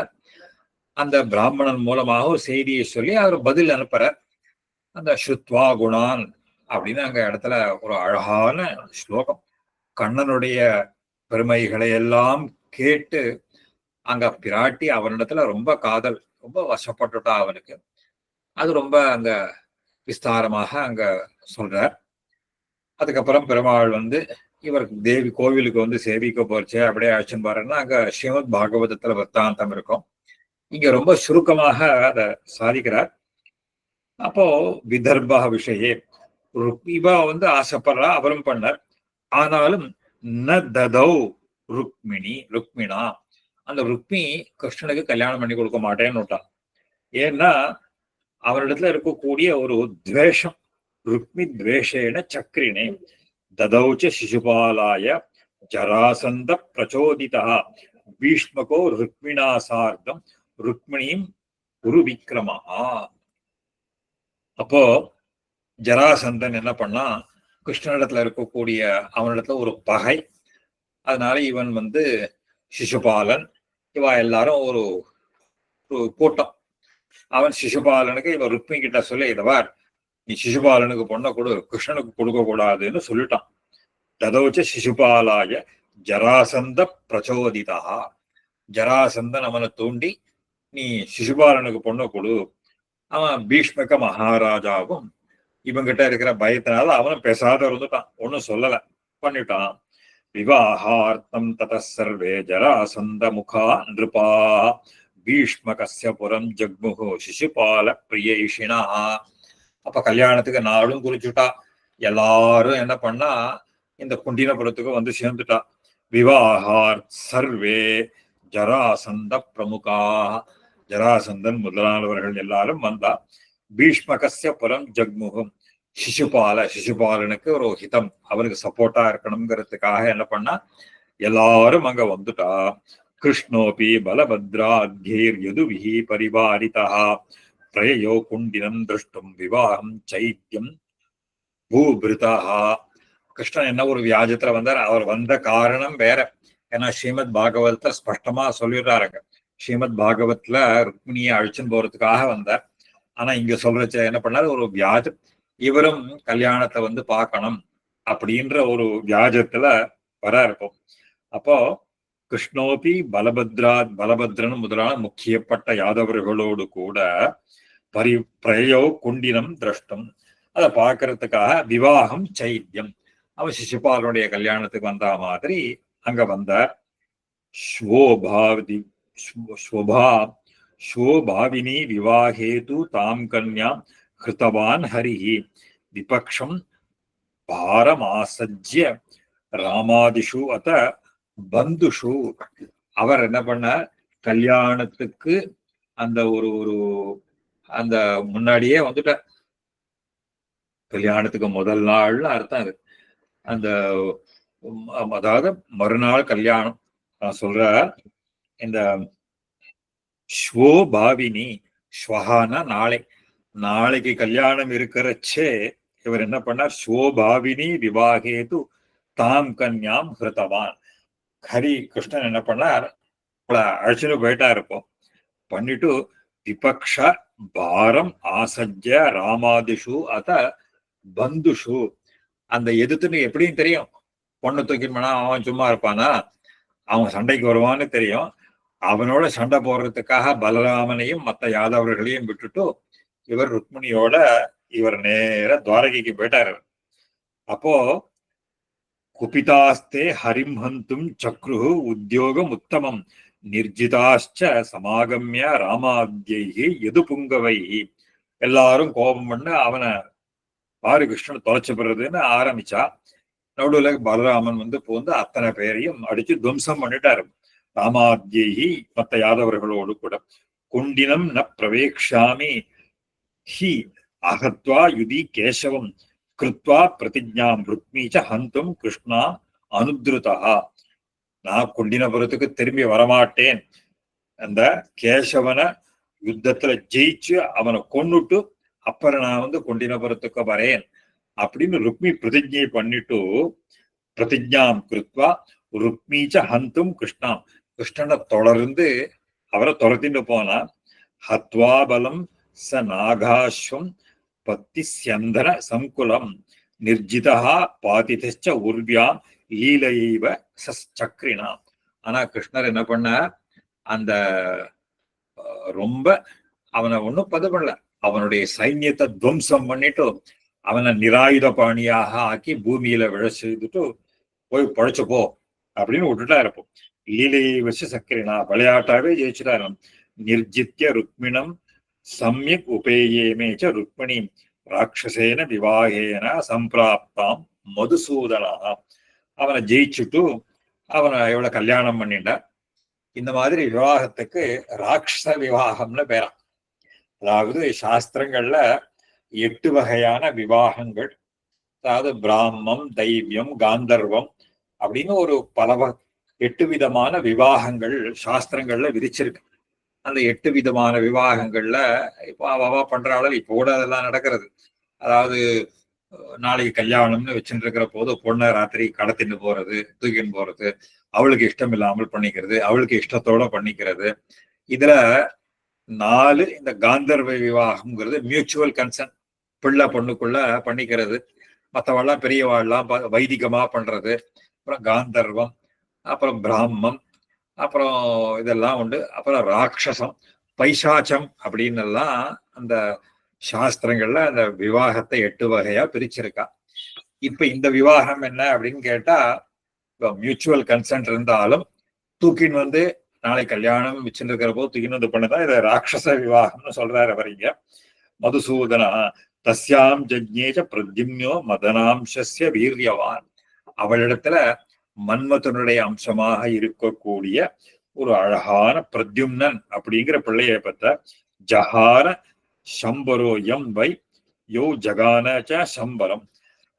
அந்த பிராமணன் மூலமாக ஒரு செய்தியை சொல்லி அவர் பதில் அனுப்புற. அந்த ஸ்ருத்வா குணான் அப்படின்னு அங்க இடத்துல ஒரு அழகான ஸ்லோகம். கண்ணனுடைய பெருமைகளை எல்லாம் கேட்டு அங்க பிராட்டி அவனிடத்துல ரொம்ப காதல், ரொம்ப வசப்பட்டுட்டா அவனுக்கு. அது ரொம்ப அங்க விஸ்தாரமாக அங்க சொல்றார். அதுக்கப்புறம் பெருமாள் வந்து இவருக்கு தேவி கோவிலுக்கு வந்து சேவிக்க போச்சு அப்படியே அழைச்சுன்னு பாருன்னா அங்க ஸ்ரீமத் பாகவதத்துல வர்த்தாந்தம் இருக்கும். இங்க ரொம்ப சுருக்கமாக அதை சாதிக்கிறார். அப்போ விதர்பா விஷயே இவ வந்து ஆசைப்படுறா, அவரும் பண்ணார். ஆனாலும் ந ததௌ ருக்மிணா, அந்த ருக்மி கிருஷ்ணனுக்கு கல்யாணம் பண்ணி கொடுக்க மாட்டேன்னு விட்டான். ஏன்னா அவரிடத்துல இருக்கக்கூடிய ஒரு துவேஷம். ருக்மி துவேஷேன சக்ரினே ததௌச்ச சிசுபாலாய ஜராசந்த பிரச்சோதிதா பீஷ்மகோ ருக்மிணா சார்த்தம் ருக்மிணியும் குரு விக்ரமா. அப்போ ஜராசந்தன் என்ன பண்ணா, கிருஷ்ணனிடத்துல இருக்கக்கூடிய அவனிடத்துல ஒரு பகை. அதனால இவன் வந்து சிசுபாலன் இவா எல்லாரும் ஒரு கூட்டம். அவன் சிசுபாலனுக்கு இவன் ருக்மி கிட்ட சொல்லி, இதவார் நீ சிசுபாலனுக்கு பொண்ணை கொடு, கிருஷ்ணனுக்கு கொடுக்க கூடாதுன்னு சொல்லிட்டான். ததோச்ச சிசுபாலாய ஜராசந்த பிரச்சோதிதா, ஜராசந்தன் அவனை தூண்டி நீ சிசுபாலனுக்கு பொண்ணு கொடு. அவன் பீஷ்மக மகாராஜாவும் இவங்கிட்ட இருக்கிற பயத்தினால அவனும் பேசாத இருந்துட்டான், ஒன்னும் சொல்லல, பண்ணிட்டான். விவாஹார்த்தம் தத சர்வே ஜராசந்த முகா நிருபா பீஷ்மகஸ்ய புரம் ஜக்முகு சிசுபால பிரியைஷினா. அப்ப கல்யாணத்துக்கு நாளும் குறிச்சுட்டா. எல்லாரும் என்ன பண்ணா, இந்த குண்டினபுரத்துக்கு வந்து சேர்ந்துட்டா. விவாஹார் சர்வே ஜராசந்த பிரமுகா, ஜராசந்தன் முதலானவர்கள் எல்லாரும் வந்தா. பீஷ்மகஸ்ய புறம் ஜக்முகம், சிசுபாலனுக்கு ஒரு ஹிதம், அவனுக்கு சப்போர்ட்டா இருக்கணுங்கிறதுக்காக என்ன பண்ணா, எல்லாரும் அங்க வந்துட்டா. கிருஷ்ணோபி பலபத்ராத்யைர் யதுவிஹி பரிவாரிதா பிரயயோ குண்டினம் திருஷ்டும் விவாகம் சைத்யம் பூபிருதா. கிருஷ்ணன் என்ன ஒரு வியாஜத்துல வந்தார், அவர் வந்த காரணம் வேற. ஏன்னா ஸ்ரீமத் பாகவதத்தை ஸ்பஷ்டமா சொல்லிடுறாருங்க. ஸ்ரீமத் பாகவத்ல ருக்மிணியை அழிச்சுன்னு போறதுக்காக வந்தார். ஆனா இங்க சொல்றச்ச என்ன பண்ணாரு, ஒரு வியாஜம், இவரும் கல்யாணத்தை வந்து பார்க்கணும் அப்படின்ற ஒரு வியாஜத்துல வர இருப்போம். அப்போ கிருஷ்ணோபி பலபத்ரன் முதலான முக்கியப்பட்ட யாதவர்களோடு கூட பிரயோ குண்டினம் திரஷ்டம், அதை பார்க்கறதுக்காக விவாகம் சைத்யம், அவன் சிசுபாலனுடைய கல்யாணத்துக்கு வந்த மாதிரி அங்க வந்தார். ஸ்வோபாவினி விவாஹேது தாம் கன்யாம் ஹிருதவான் ஹரிஹி விபக்ஷம் பாரமாசஜ்ய ராமாதிஷு அத பந்துஷு. அவர் என்ன பண்ண, கல்யாணத்துக்கு அந்த ஒரு அந்த முன்னாடியே வந்துட்ட, கல்யாணத்துக்கு முதல் நாள்னு அர்த்தம் அது. அந்த அதாவது மறுநாள் கல்யாணம் சொல்ற. இந்த ஸ்வோபாவினி, ஸ்வஹானா நாளை, நாளைக்கு கல்யாணம் இருக்கிறச்சே இவர் என்ன பண்ணார், ஸ்வோபாவினி விவாகேது தாம் கன்யாம் ஹிருதவான். ஹரி கிருஷ்ணன் என்ன பண்ணார், அழைச்சுன்னு போயிட்டா இருப்போம். பண்ணிட்டு விபக்ஷ பாரம் ஆசஜ்ய ராமாதிஷு அத பந்துஷு, அந்த எதிர்த்துன்னு எப்படின்னு தெரியும், பொண்ணு தூக்கினா அவன் சும்மா இருப்பானா, அவன் சண்டைக்கு வருவான்னு தெரியும். அவனோட சண்டை போடுறதுக்காக பலராமனையும் மற்ற யாதவர்களையும் விட்டுட்டு இவர் ருக்மிணியோட இவர் நேர துவாரகைக்கு போயிட்டாரு. அப்போ குபிதாஸ்தே ஹரிம்ஹந்தும் சக்ரு உத்தியோகம் உத்தமம் நிர்ஜிதாச்ச சமாகமிய ராமாத்யை எது புங்கவை. எல்லாரும் கோபம் பண்ண அவனை பாரு கிருஷ்ணன் தொலைச்சு போடுறதுன்னு ஆரம்பிச்சா. நடுவுல பலராமன் வந்து போந்து அத்தனை பேரையும் அடிச்சு துவம்சம் பண்ணிட்டாரு, ராமாத்யை மற்ற யாதவர்களோடு கூட. குண்டினம் ந பிரவேக்ஷாமி ஹி அகத்வா யுதி கேசவம் கிருத்வா பிரதிஜாம் ருக்மீச்ச ஹந்தும் கிருஷ்ணா அனுத்ருதா. நான் குண்டினபுரத்துக்கு திரும்பி வரமாட்டேன், அந்த கேசவனை யுத்தத்துல ஜெயிச்சு அவனை கொன்னுட்டு அப்புறம் நான் வந்து குண்டினபுரத்துக்கு வரேன் அப்படின்னு ருக்மி பிரதிஜை பண்ணிட்டு, பிரதிஜாம் கிருத்வா ருக்மீச்ச ஹந்தும் கிருஷ்ணாம், கிருஷ்ணனை தொடர்ந்து அவரை துரத்திட்டு போனா. ஹத்வாபலம் ச நாகாஸ்வம் பத்தி சந்தன சங்குலம் நிர்ஜிதா பாதிதச்ச உர்வியாம் லீலைவ சக்ரினா. ஆனா கிருஷ்ணர் என்ன பண்ண, அந்த ரொம்ப அவனை ஒன்னும் பது பண்ணல, அவனுடைய சைன்யத்தை துவம்சம் பண்ணிட்டு அவனை நிராயுத பாணியாக ஆக்கி பூமியில விழ செய்துட்டு போய் பழைச்சு போ அப்படின்னு விட்டுட்டா இருப்போம். லீலையை வச்சு சக்கரினா, விளையாட்டாவே ஜெயிச்சுட்டாரு. நிர்ஜித்ய ருக்மிணம் சம்யக் உபேயேமேச்ச ருக்மிணி ராட்சசேன விவாகேன சம்பிராப்தாம் மதுசூதனா. அவனை ஜெயிச்சுட்டு அவனை எவ்வளவு கல்யாணம் பண்ணிட்டா. இந்த மாதிரி விவாகத்துக்கு ராட்சச விவாகம்னு பேரா. அதாவது சாஸ்திரங்கள்ல 8 வகையான விவாகங்கள், அதாவது பிராமம், தைவியம், காந்தர்வம் அப்படின்னு ஒரு 8 விதமான விவாகங்கள் சாஸ்திரங்கள்ல விதிச்சிருக்கு. அந்த 8 விதமான விவாகங்கள்ல இப்போ அவ பண்றாள், இப்போ கூட அதெல்லாம் நடக்கிறது. அதாவது நாளைக்கு கல்யாணம்னு வச்சுட்டு இருக்கிற போது பொண்ணை ராத்திரி கடத்தின்னு போறது, தூக்கின்னு போறது, அவளுக்கு இஷ்டம் இல்லாமல் பண்ணிக்கிறது, அவளுக்கு இஷ்டத்தோட பண்ணிக்கிறது. இதுல 4 இந்த காந்தர்வ விவாகம்ங்கிறது மியூச்சுவல் கன்சர்ன், பிள்ளை பொண்ணுக்குள்ள பண்ணிக்கிறது. மற்றவாள்லாம் பெரியவாள்லாம் வைதிகமா பண்றது. அப்புறம் காந்தர்வம், அப்புறம் பிராமம், அப்புறம் இதெல்லாம் உண்டு. அப்புறம் ராட்சசம், பைசாச்சம் அப்படின்னு எல்லாம் அந்த சாஸ்திரங்கள்ல அந்த விவாகத்தை 8 வகையா பிரிச்சிருக்கா. இப்ப இந்த விவாகம் என்ன அப்படின்னு கேட்டா, இப்ப மியூச்சுவல் கன்சென்ட் இருந்தாலும் தூக்கின் வந்து நாளை கல்யாணம் வச்சுட்டு இருக்கிற போது தூக்கின்னு வந்து பண்ணதான் இதை ராட்சச விவாகம்னு சொல்றாரு அவர் இங்க. மதுசூதனா தஸ்யாம் ஜஜ்ஞேஜ பிரத்யும்னோ மதனாம்சஸ்ய வீரியவான். அவளிடத்துல மன்மதனுடைய அம்சமாக இருக்கக்கூடிய ஒரு அழகான பிரத்யும்னன் அப்படிங்கிற பிள்ளையை பத்த ஜஹார சம்பரோ எம் வை யோ ஜகானச்ச சம்பரம்.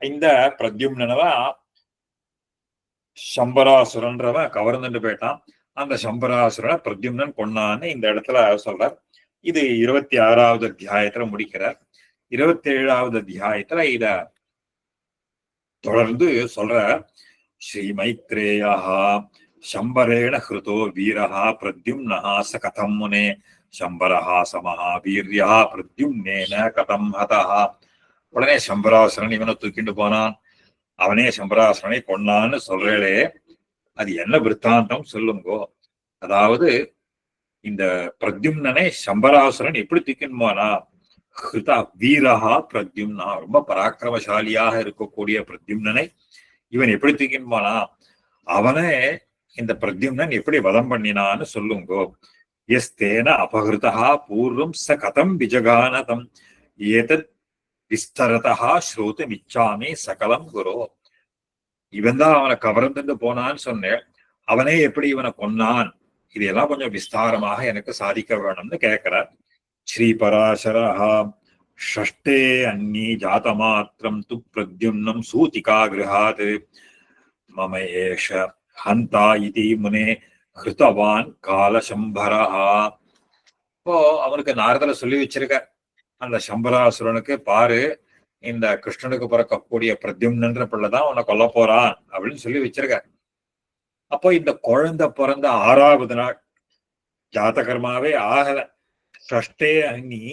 இந்த பிரத்யும்னவன் சம்பராசுரன்றவன் கவர்ந்துட்டு போயிட்டான். அந்த சம்பராசுரனை பிரத்யும்னன் கொன்னான்னு இந்த இடத்துல சொல்றார். இது 26வது அத்தியாயத்துல முடிக்கிறார். 27வது அத்தியாயத்துல இத தொடர்ந்து சொல்ற. ஸ்ரீ மைத்ரேயா சம்பரேண ஹிருதோ வீரஹா பிரத்யும்னஹா ச கதம் முனே சம்பரஹா சமஹாவீர்யா பிரத்யும்னேன கதம் ஹதஹா. உடனே சம்பராசுரன் இவனை தூக்கிட்டு போனான், அவனே சம்பராசுரனை கொன்னான்னு சொல்றே. அது என்ன விற்த்தாந்தம் சொல்லுங்கோ. அதாவது இந்த பிரத்யும்னனை சம்பராசுரன் எப்படி தூக்கின்னு போனா? ஹிருதா வீரஹா பிரத்யும்னா, ரொம்ப பராக்கிரமசாலியாக இருக்கக்கூடிய பிரத்யும்னனை இவன் எப்படி தூக்கின்னு போனா? அவனே இந்த பிரத்யும்னன் எப்படி வதம் பண்ணினான்னு சொல்லுங்கோ. எஸ் தேன அபகிருதா பூர்வம் ச கதம் விஜகானதம் ஏதத் விஸ்தரதா ஸ்ரோத்து மிச்சாமி சகலம் குரோ. இவன் தான் அவனை கவர்ந்துட்டு போனான்னு சொன்னேன், அவனே எப்படி இவனை கொன்னான், இதையெல்லாம் கொஞ்சம் விஸ்தாரமாக எனக்கு சாதிக்க வேணும்னு கேட்கிறார். ஸ்ரீ பராசரஹா ஷஷ்டே அன்னி ஜாதமாத்திரம் து பிரத்யும்னம் சூதிகா கிருஹாத் மம ஏஷ ஹந்தா இதி முனே ஹிருதவான் காலசம்பரஹா. இப்போ அவனுக்கு நாரதல சொல்லி வச்சிருக்க, அந்த சம்பராசுரனுக்கு பாரு, இந்த கிருஷ்ணனுக்கு பிறக்கக்கூடிய பிரத்யும்னன்ற பிள்ளைதான் உன்னை கொல்ல போறான் அப்படின்னு சொல்லி வச்சிருக்க. அப்போ இந்த குழந்தை பிறந்த 6வது நாள், ஜாதகர்மாவே ஆகல, ஷஷ்டே அன்னி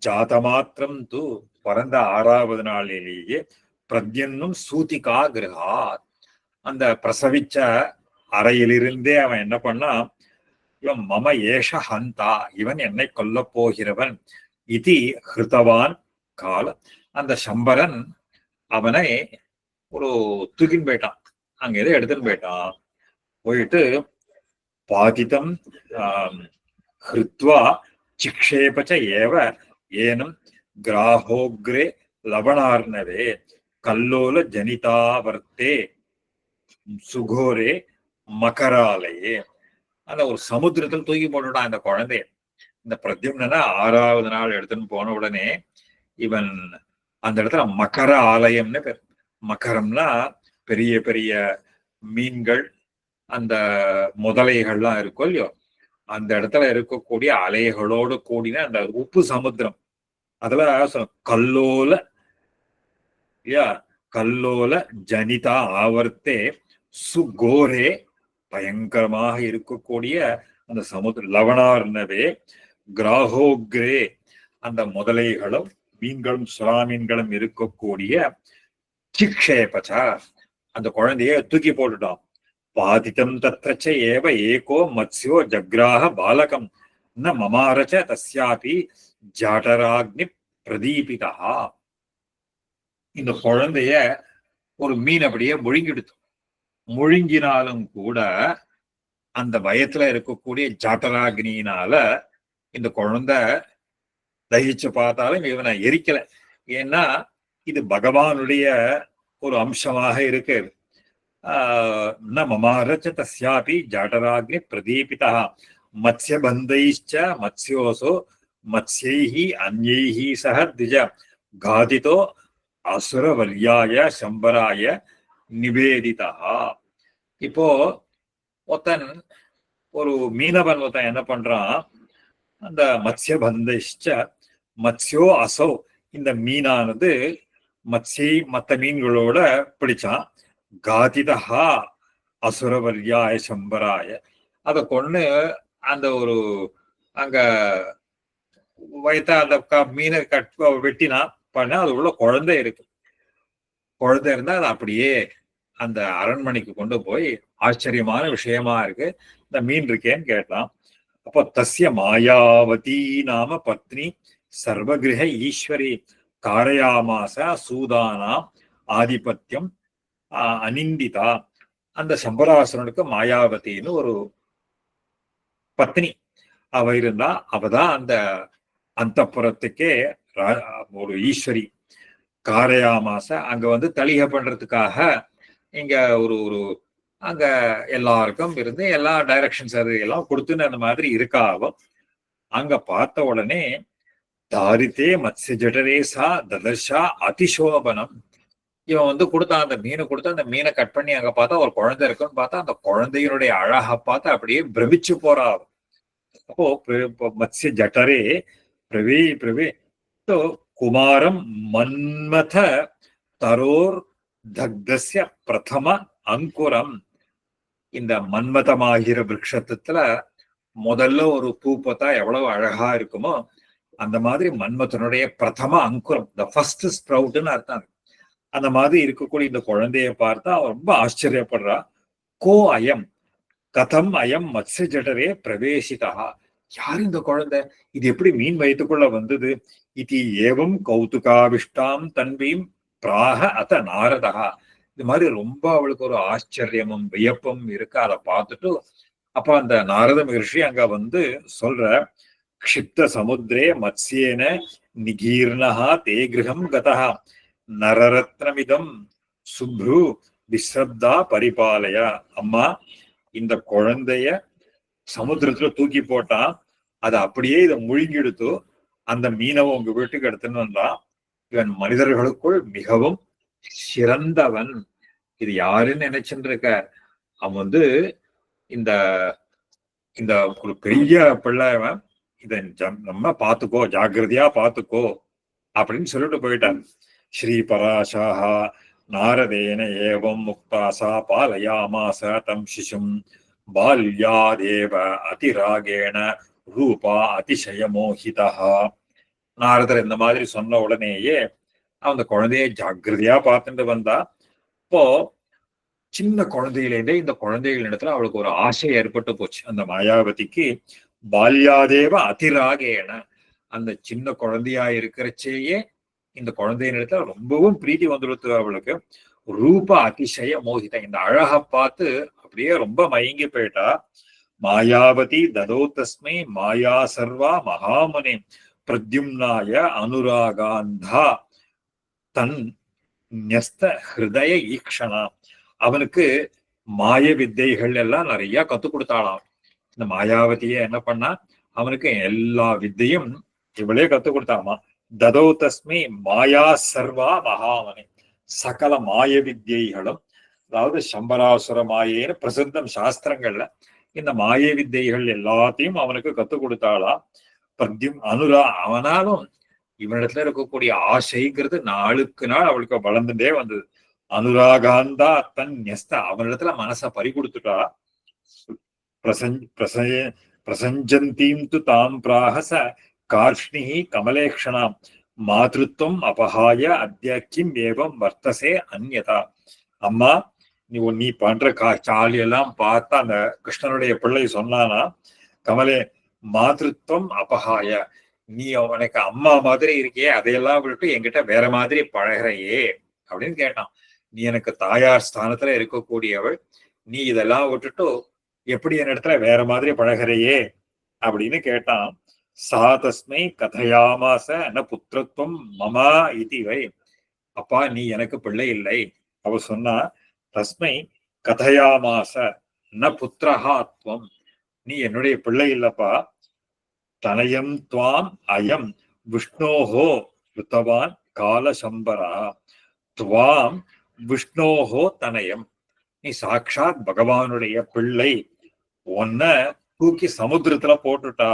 ஜாத மாத்திரம் தூ, பிறந்த 6வது நாளிலேயே பிரத்யும்னும் சூதிகா கிருஹாத், அந்த பிரசவிச்ச அறையிலிருந்தே அவன் என்ன பண்ணா, இவன் மம ஏஷ ஹந்தா, இவன் என்னை கொல்ல போகிறவன், இதி ஹிருதவான் கால, அந்த சம்பரன் அவனை ஒரு தூக்கின்னு போயிட்டான், அங்க எதை எடுத்துன்னு போயிட்டான். போயிட்டு பாதிதம் ஹிருத்வா சிக்ஷேபச்ச ஏவ ஏனம் கிராஹோக்ரே லவணார்ணவே கல்லோல ஜனிதாவர்த்தே சுகோரே மகராலயே. அந்த ஒரு சமுத்திரத்தில் தூக்கி போட்டுட்டான் இந்த குழந்தைய. இந்த பிரத்யும்னனை 6வது நாள் எடுத்துன்னு போன உடனே இவன் அந்த இடத்துல மகர ஆலயம்னு பேர். மகரம்னா பெரிய பெரிய மீன்கள், அந்த முதலைகள்லாம் இருக்கும் இல்லையோ, அந்த இடத்துல இருக்கக்கூடிய அலைகளோடு கூடின அந்த உப்பு சமுத்திரம். அதுல கல்லோல கல்லோல ஜனிதா ஆவர்த்தே சுகோரே, பயங்கரமாக இருக்கக்கூடிய அந்த சமுத்திர லவணார்ணவே கிராஹோக்ரே, அந்த முதலைகளும் மீன்களும் சுறாமீன்களும் இருக்கக்கூடிய சிக்ஷேபச்ச, அந்த குழந்தைய தூக்கி போட்டுட்டான். பாதிதம் தத்ரச்ச ஏவ ஏகோ மத்ஸ்யோ ஜக்ராஹ பாலகம் ந மமாரச்ச தஸ்யாபி ஜாடராக்னி பிரதீபிதா. இந்த குழந்தைய ஒரு மீன் அப்படியே முழுங்கிடுத்து. முழுங்கினாலும் கூட அந்த வயத்துல இருக்கக்கூடிய ஜாட்டராக்னியினால இந்த குழந்தை தகிச்சு பார்த்தாலும் இவனை எரிக்கல. ஏன்னா இது பகவானுடைய ஒரு அம்சமாக இருக்கு. ந மமாரச்ச தஸ்யாபி ஜாட்டராக்னி பிரதீபிதா மத்ஸ்யபந்தைச்ச மத்ஸ்யோசோ மத்ஸ்யைஹி அன்யைஹி சஹ திஜ காதிதோ அசுரவல்யாய சம்பராய நிவேதிதா. இப்போ ஒருத்தன், ஒரு மீனவன் ஒருத்தன் என்ன பண்றான், அந்த மத்ஸ்யபந்தைச்ச மத்ஸ்யோ அசோ, இந்த மீனானது மத்ஸ்யை மற்ற மீன்களோட பிடிச்சான். காதிதா அசுரவல்யாய சம்பராய, அதை கொண்டு அந்த ஒரு அங்க வைத்த அந்த மீனை வெட்டினா பண்ண, அது உள்ள குழந்தை இருக்கு. குழந்தை இருந்தா அது அப்படியே அந்த அரண்மனைக்கு கொண்டு போய் ஆச்சரியமான விஷயமா இருக்கு, இந்த மீன் இருக்கேன்னு கேட்டான். அப்போ தஸ்ய மாயாவதி நாம பத்னி சர்வகிரக ஈஸ்வரி காரயாமாச சூதானாம் ஆதிபத்தியம் அனிந்திதா. அந்த சம்பராசுரனுக்கு மாயாவதின்னு ஒரு பத்னி அவ இருந்தா. அவதான் அந்த அந்தப்புறத்துக்கே ஒரு ஈஸ்வரி. காரையாமாச அங்க வந்து தளிகை பண்றதுக்காக இங்க ஒரு ஒரு அங்க எல்லாருக்கும் இருந்து எல்லா டைரக்ஷன்ஸ் அது எல்லாம் கொடுத்துன்னு அந்த மாதிரி இருக்காவோ. அங்க பார்த்த உடனே தாரித்தே மத்ஸ்ய ஜடரேசா ததர்ஷா அதிசோபனம். இவன் வந்து கொடுத்தான் அந்த மீனை கொடுத்தா, அந்த மீனை கட் பண்ணி அங்க பார்த்தா ஒரு குழந்தை இருக்குன்னு பார்த்தா, அந்த குழந்தையினுடைய அழகா பார்த்து அப்படியே பிரமிச்சு போறா. அப்போ மத்ஸ்ய ஜட்டரே பிரவே பிரவே குமாரம் மன்மத தரோர் தக்தஸ்ய பிரதம அங்குரம். இந்த மன்மதமாகிற விரக்ஷத்துல முதல்ல ஒரு பூ பார்த்தா எவ்வளவு அழகா இருக்குமோ அந்த மாதிரி மன்மதனுடைய பிரதம அங்குரம், த ஃபர்ஸ்ட் ஸ்ப்ரவுட்னு அர்த்தம். அந்த மாதிரி இருக்கக்கூடிய இந்த குழந்தைய பார்த்தா ரொம்ப ஆச்சரியப்படுறா. கோ அயம் கதம் அயம் மத்ஸ்ய ஜடரே பிரவேசிதா. யார் இந்த குழந்தை, இது எப்படி மீன் வயிற்றுக்குள்ள வந்தது? இது ஏவம் கௌதுகாவிஷ்டாம் தன்வீம் பிராக அத நாரதா. இது மாதிரி ரொம்ப அவளுக்கு ஒரு ஆச்சரியமும் வியப்பும் இருக்கு. அதை பார்த்துட்டு அப்ப அந்த நாரத மகிழ்ச்சி அங்க வந்து சொல்ற, க்ஷிப்த சமுத்திரே மத்ஸ்யேன நிகீர்ணஹா தே கிரகம் கதா நரரத்னமிதம் சுப்ரு விஸ்ரப்தா பரிபாலய. அம்மா, இந்த குழந்தைய சமுத்திரத்துல தூக்கி போட்டா அது அப்படியே இதை முழுங்கிடுத்து அந்த மீனவை உங்க வீட்டுக்கு எடுத்துன்னு வந்தா. இவன் மனிதர்களுக்குள் மிகவும் சிறந்தவன். இது யாருன்னு நினைச்சுட்டு இருக்க? அவன் வந்து இந்த இந்த ஒரு பெரிய பிள்ளைவன், இத நம்ம பாத்துக்கோ, ஜாகிரதையா பாத்துக்கோ அப்படின்னு சொல்லிட்டு போயிட்டான். ஸ்ரீ பராசாஹா நாரதேன ஏவம் முக்தாசா பாலயாமாச தம் சிசும் பால்யாதேவ அதிராகேண ரூபா அதிசயமோகிதா. நாரதர் இந்த மாதிரி சொன்ன உடனேயே அந்த குழந்தைய ஜாகிரதையா பார்த்துட்டு வந்தா. இப்போ சின்ன குழந்தையிலேருந்தே இந்த குழந்தைகளிடத்துல அவளுக்கு ஒரு ஆசை ஏற்பட்டு போச்சு. அந்த மாயாவதிக்கு பால்யாதேவ அதிராகேன, அந்த சின்ன குழந்தையா இருக்கிறச்சேயே இந்த குழந்தையினிடத்துல ரொம்பவும் பிரீத்தி வந்துடுத்து அவளுக்கு. ரூப அதிசய மோகிதா, இந்த அழகை பார்த்து அப்படியே ரொம்ப மயங்கி போயிட்டா. மாயாவதி ததோ தஸ்மை மாயா சர்வா மகாமுனி பிரத்யும்னாய அனுராகாந்தா தன் ஞஸ்த ஹிருதய ஈக்ஷணா. அவனுக்கு மாய வித்தைகள் எல்லாம் நிறைய கத்து கொடுத்தாளாம். இந்த மாயாவதிய என்ன பண்ணா, அவனுக்கு எல்லா வித்தையும் இவளே கத்து கொடுத்தாமா. ததோ தஸ்மை மாயா சர்வா மகாமணி, சகல மாய வித்தியைகளும், அதாவது சம்பராசுர மாயேன்னு பிரசித்தம் சாஸ்திரங்கள்ல இந்த மாய வித்தைகள் எல்லாத்தையும் அவனுக்கு கத்து கொடுத்தாளா. பிரத்யும் அனுரா, அவனாலும் இவனிடத்துல இருக்கக்கூடிய ஆசைங்கிறது நாளுக்கு நாள் அவளுக்கு வளர்ந்துட்டே வந்தது. அனுராகாந்தா தன் ஞஸ்த, அவனிடத்துல மனசை பறி கொடுத்துட்டா. பிரசஞ்சந்தீம் து தாம் பிராகச கார்ஷ்ணி கமலேக்ஷணாம் மாதృత్వం அபகாய அத்ய கிம் ஏவம் வர்த்தசே அந்யதா. அம்மா, நீ பண்ற சாலியெல்லாம் பார்த்தா அந்த கிருஷ்ணனுடைய பிள்ளை சொன்னானா, கமலே மாதృత్వం அபகாய, நீ உனக்கு அம்மா மாதிரி இருக்கியே, அதையெல்லாம் விட்டு என்கிட்ட வேற மாதிரி பழகிறையே அப்படின்னு கேட்டான். நீ எனக்கு தாயார் ஸ்தானத்துல இருக்கக்கூடியவள், நீ இதெல்லாம் விட்டுட்டு எப்படி என் இடத்துல வேற மாதிரி பழகிறையே அப்படின்னு கேட்டான். சா தஸ்மை கதையாமாச ந புத்திரத்துவம் மமா இதிவை. அப்பா, நீ எனக்கு பிள்ளை இல்லை. அவ சொன்னா, தஸ்மை கதையாமாச ந புத்திரஹாத்வம், நீ என்னுடைய பிள்ளை இல்லப்பா. தனயம் துவாம் அயம் விஷ்ணோஹோ ருத்தவான் காலசம்பரா. துவாம் விஷ்ணோஹோ தனயம், நீ சாட்சாத் பகவானுடைய பிள்ளை. ஒன்ன தூக்கி சமுத்திரத்துல போட்டுட்டா.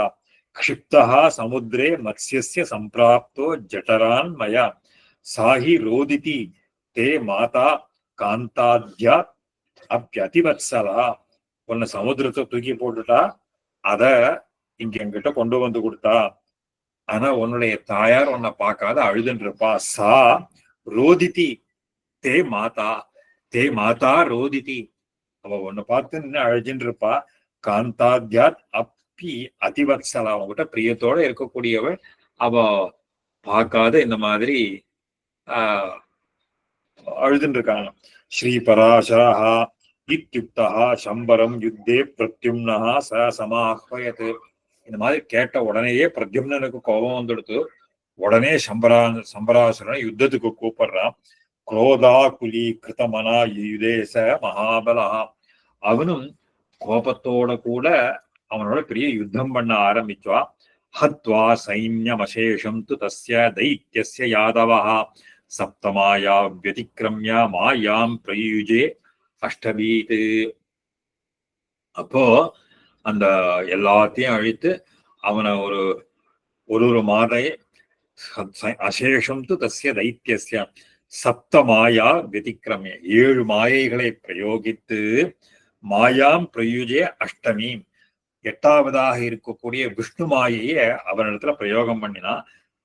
க்ஷிப்தஹா சமுத்திரே மத்ஸ்யஸ்ய சம்பிராப்தோ ஜடரான் மயா சாஹி ரோதிதி தே மாதா காந்தாத்யா அப்யதிவத்சலா. உன்னை சமுத்திரத்தை தூக்கி போட்டுட்டா, அத இங்க என்கிட்ட கொண்டு வந்து கொடுத்தா. ஆனா உன்னுடைய தாயார் உன்னை பார்க்காத அழுதுன்னு இருப்பா. சா ரோதிதி தே மாதா தே மாதா ரோதிதி, அவ உன்னை பார்த்து நின்று அழைச்சின்னு இருப்பா. காந்தாத்யாத் அப்பி அதிவத்சலா, அவங்ககிட்ட பிரியத்தோட இருக்கக்கூடியவள். அவ பார்க்காத இந்த மாதிரி ஆஹ் அழுதுன்னு இருக்காங்க. ஸ்ரீ பராசரஹா இத்யுக்தா சம்பரம் யுத்தே பிரத்யும்னஹா ச சமாஹ்வயத். இந்த மாதிரி கேட்ட உடனேயே பிரத்யும்னனுக்கு கோபம் வந்துடுத்து. உடனே சம்பராசுரனை யுத்தத்துக்கு கூப்பிடுறான். குரோதா குலி கிருதமனா யுதேச மகாபலா, அவனும் கோபத்தோட கூட அவனோட பெரிய யுத்தம் பண்ண ஆரம்பிச்சா. ஹத்வா சைன்யமசேஷம் து தஸ்ய தைத்யஸ்ய யாதவா சப்தமாயா வியதிக்ரம்ய மாயாம் பிரயுஜே அஷ்டபீத். அப்போ அந்த எல்லாத்தையும் அழித்து அவனை ஒரு ஒரு மாதை அசேஷம் து தஸ்ய தைத்தியஸ்ய சப்த மாயா வியதிக்கிரமிய, 7 மாயைகளை பிரயோகித்து மாயாம் பிரயுஜே அஷ்டமி, 8வதாக இருக்கக்கூடிய விஷ்ணு மாயையை அவனிடத்துல பிரயோகம் பண்ணினா.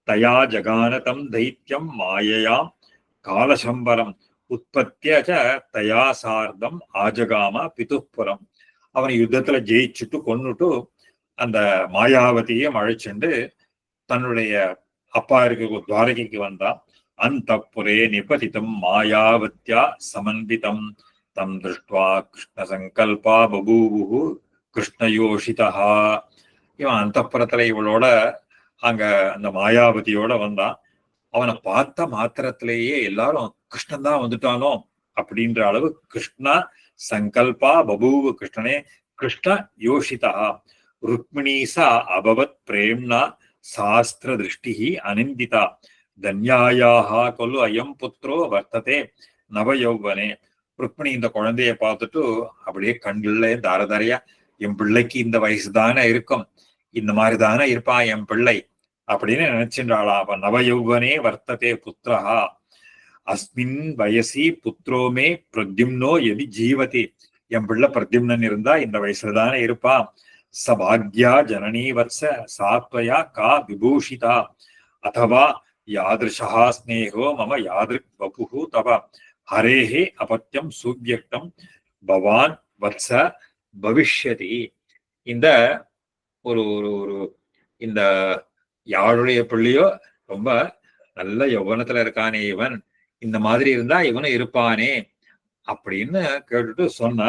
தயா ஜகானதம் தைத்தியம் மாயையாம் காலசம்பரம் உற்பத்திய தயா சார்த்தம் ஆஜகாம பிதுப்புரம். அவனை யுத்தத்துல ஜெயிச்சுட்டு கொன்னுட்டு அந்த மாயாவதியை அழைச்சுண்டு தன்னுடைய அப்பா இருக்க துவாரகைக்கு வந்தான். அந்த புரே நிபதிதம் மாயாவத்யா சமன்விதம் தம் திருஷ்டுவா கிருஷ்ண சங்கல்பா பபூவு கிருஷ்ணயோஷிதா. இவன் அந்த புறத்துல இவளோட அங்க அந்த மாயாவதியோட வந்தான். அவனை பார்த்த மாத்திரத்திலேயே எல்லாரும் கிருஷ்ணன் தான் வந்துட்டானோ அப்படின்ற அளவு கிருஷ்ண சங்கல்பா பபூவு, கிருஷ்ணனே கிருஷ்ண யோஷிதா. ருக்மிணீசா அபவத் பிரேம்னா சாஸ்திர திருஷ்டி அனிந்திதா. தன்யாயாக கொல்லு அயம் புத்திரோ வர்த்ததே நவயௌவனே. ருக்மிணி இந்த குழந்தைய பார்த்துட்டு அப்படியே கண்கள்ல தாரதாரையா, என் பிள்ளைக்கு இந்த வயசு தானே இருக்கும், இந்த மாதிரி தானே இருப்பான் என் பிள்ளை அப்படின்னு நினைச்சின்றாளா. அவ நவயௌவனே வர்த்ததே புத்திரஹா அஸ்மின் வயசி புத்திரோமே பிரத்யும்னோ எதி ஜீவதி, என் பிள்ளை பிரத்யும்னன் இருந்தா இந்த வயசுல தானே இருப்பான். சபாக்யா ஜனனி வத்ச சாத்வயா கா விபூஷிதா அதவா யாதிருஷா ஸ்நேகோ மம யாதிருக் வபுஹு தவ ஹரேஹே அபத்யம் சுவ்யக்தம் பவான் வத்ச பவிஷ்யதி. இந்த ஒரு ஒரு ஒரு இந்த யாருடைய பிள்ளையோ ரொம்ப நல்ல யௌவனத்துல இருக்கானே இவன், இந்த மாதிரி இருந்தா இவனும் இருப்பானே அப்படின்னு கேட்டுட்டு சொன்னா.